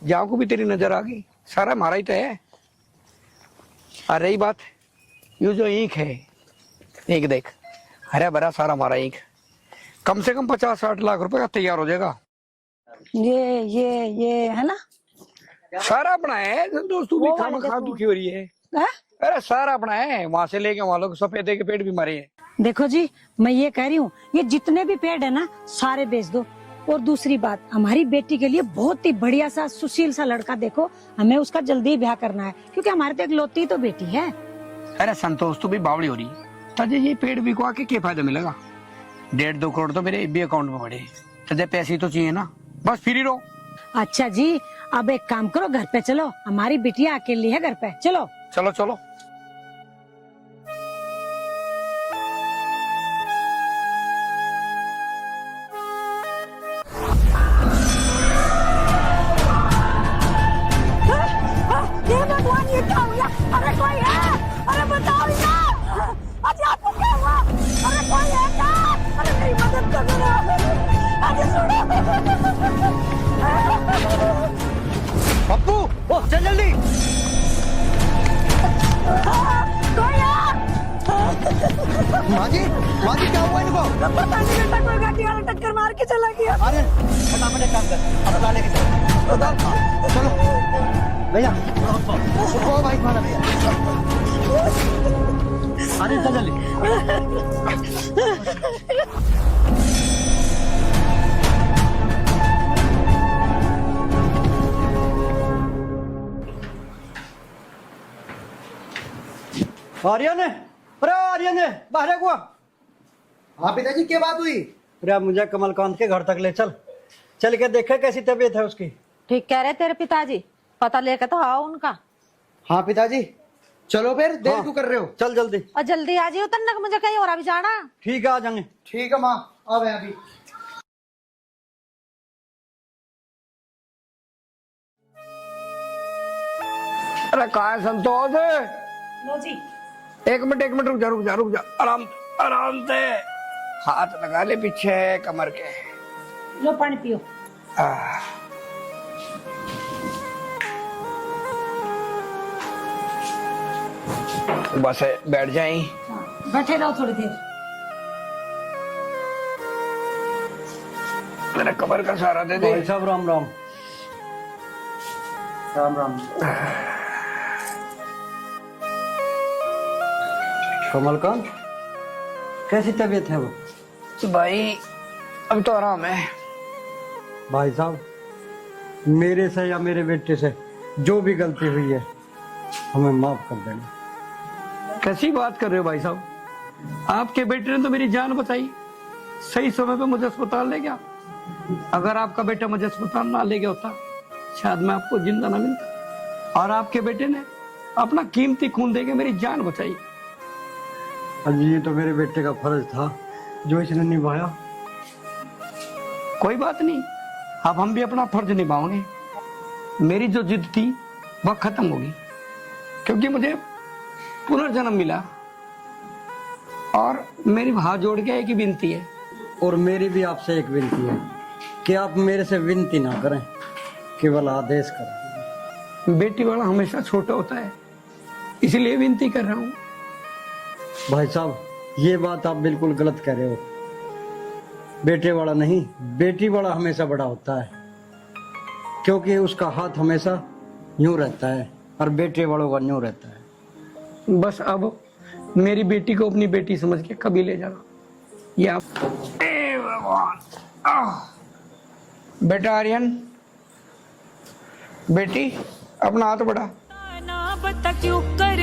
जहां को भी तेरी नजर आ गई सारा हमारा ही तो है। और रही बात ये जो ईंख है, ईंख देख हरा भरा सारा हमारा ईंख कम से कम 50-60 लाख रुपए का तैयार हो जाएगा। ये है ना, सारा अपना है दोस्त। तू भी खामखा दुखी हो रही है। अरे सारा अपना है, वहां से लेके वहां लोग सफेदे के पेड़ भी मरे हैं। देखो जी, मैं ये कह रही हूँ, ये जितने भी पेड़ है ना सारे बेच दो। और दूसरी बात, हमारी बेटी के लिए बहुत ही बढ़िया सा सुशील सा लड़का देखो। हमें उसका जल्दी ब्याह करना है, क्योंकि हमारे तो एक लौती तो बेटी है। अरे संतोष, तू भी बावड़ी हो रही है। तुझे ये पेड़ भी को क्या फायदा मिलेगा? 1.5-2 करोड़ तो मेरे एफबी अकाउंट में पड़े। तुझे पैसे तो चाहिए ना, बस फ्री रहो। अच्छा जी, अब एक काम करो, घर पे चलो। हमारी बिटिया अकेली है घर पे, चलो। चलो चलो। ये भगवान, ये क्या हुआ? अरे कोई है? अरे बताओ ना, अरे आपको क्या हुआ? अरे कोई है क्या? अरे मेरी मदद करो ना, अरे सुनो। पप्पू, ओ चल जल्दी। कोई है? माजी, माजी क्या हुआ इनको? पता नहीं बेटा, कोई गाड़ी वाला टक्कर मार के चला गया। अरे फटाफट एक काम कर, अस्पताल लेके चलो। चलो भैया, रुको भाई, खाना भैया। अरे चल जल्दी। आर्यन, अरे आर्यन बाहर हुआ। हाँ पिताजी, क्या बात हुई? अरे मुझे कमलकांत के घर तक ले चल, चल के देखे कैसी तबीयत है उसकी। ठीक कह रहे तेरे पिताजी, पता लेके तो आओ उनका। हाँ पिताजी, चलो फिर, देर क्यों कर रहे हो? चल जल्दी। और जल्दी आ जाइए, तन्नक मुझे कहीं और अभी जाना। ठीक है, आ जाएंगे। ठीक है माँ, अब है अभी। अरे कहा है संतोष? लो जी। एक मिनट रुक जा। आराम से हाथ लगा ले पीछे कमर के। लो पानी पियो। बस बैठ जाए। बैठे रहो थोड़ी देर। मेरा कमर का सहारा दे दे। भाई साहब राम राम। राम राम। कमलकांत, कैसी तबीयत है वो? भाई अब तो आराम है। भाई साहब, मेरे से या मेरे बेटे से जो भी गलती हुई है हमें माफ कर देना। कैसी बात कर रहे हो भाई साहब? आपके बेटे ने तो मेरी जान बचाई, सही समय पे मुझे अस्पताल ले गया। अगर आपका बेटा मुझे अस्पताल ना ले गया होता, शायद मैं आपको जिंदा ना मिलता। और आपके बेटे ने अपना कीमती खून देके मेरी जान बचाई। अजी, ये तो मेरे बेटे का फर्ज था जो इसने निभाया। कोई बात नहीं, अब हम भी अपना फर्ज निभाएंगे। मेरी जो जिद थी वह खत्म होगी, क्योंकि मुझे पुनर्जन्म मिला। और मेरी हाथ जोड़ के एक ही विनती है। और मेरी भी आपसे एक विनती है कि आप मेरे से विनती ना करें, केवल आदेश करें। बेटी वाला हमेशा छोटा होता है, इसलिए विनती कर रहा हूँ। भाई साहब, ये बात आप बिल्कुल गलत कह रहे हो। बेटे वाला नहीं, बेटी वाला हमेशा बड़ा होता है, क्योंकि उसका हाथ हमेशा यूं रहता है और बेटे वालों का यूं रहता है। बस अब मेरी बेटी को अपनी बेटी समझ के कभी ले जाना। या बेटा आर्यन, बेटी अपना हाथ बढ़ा। ना बता क्यों कर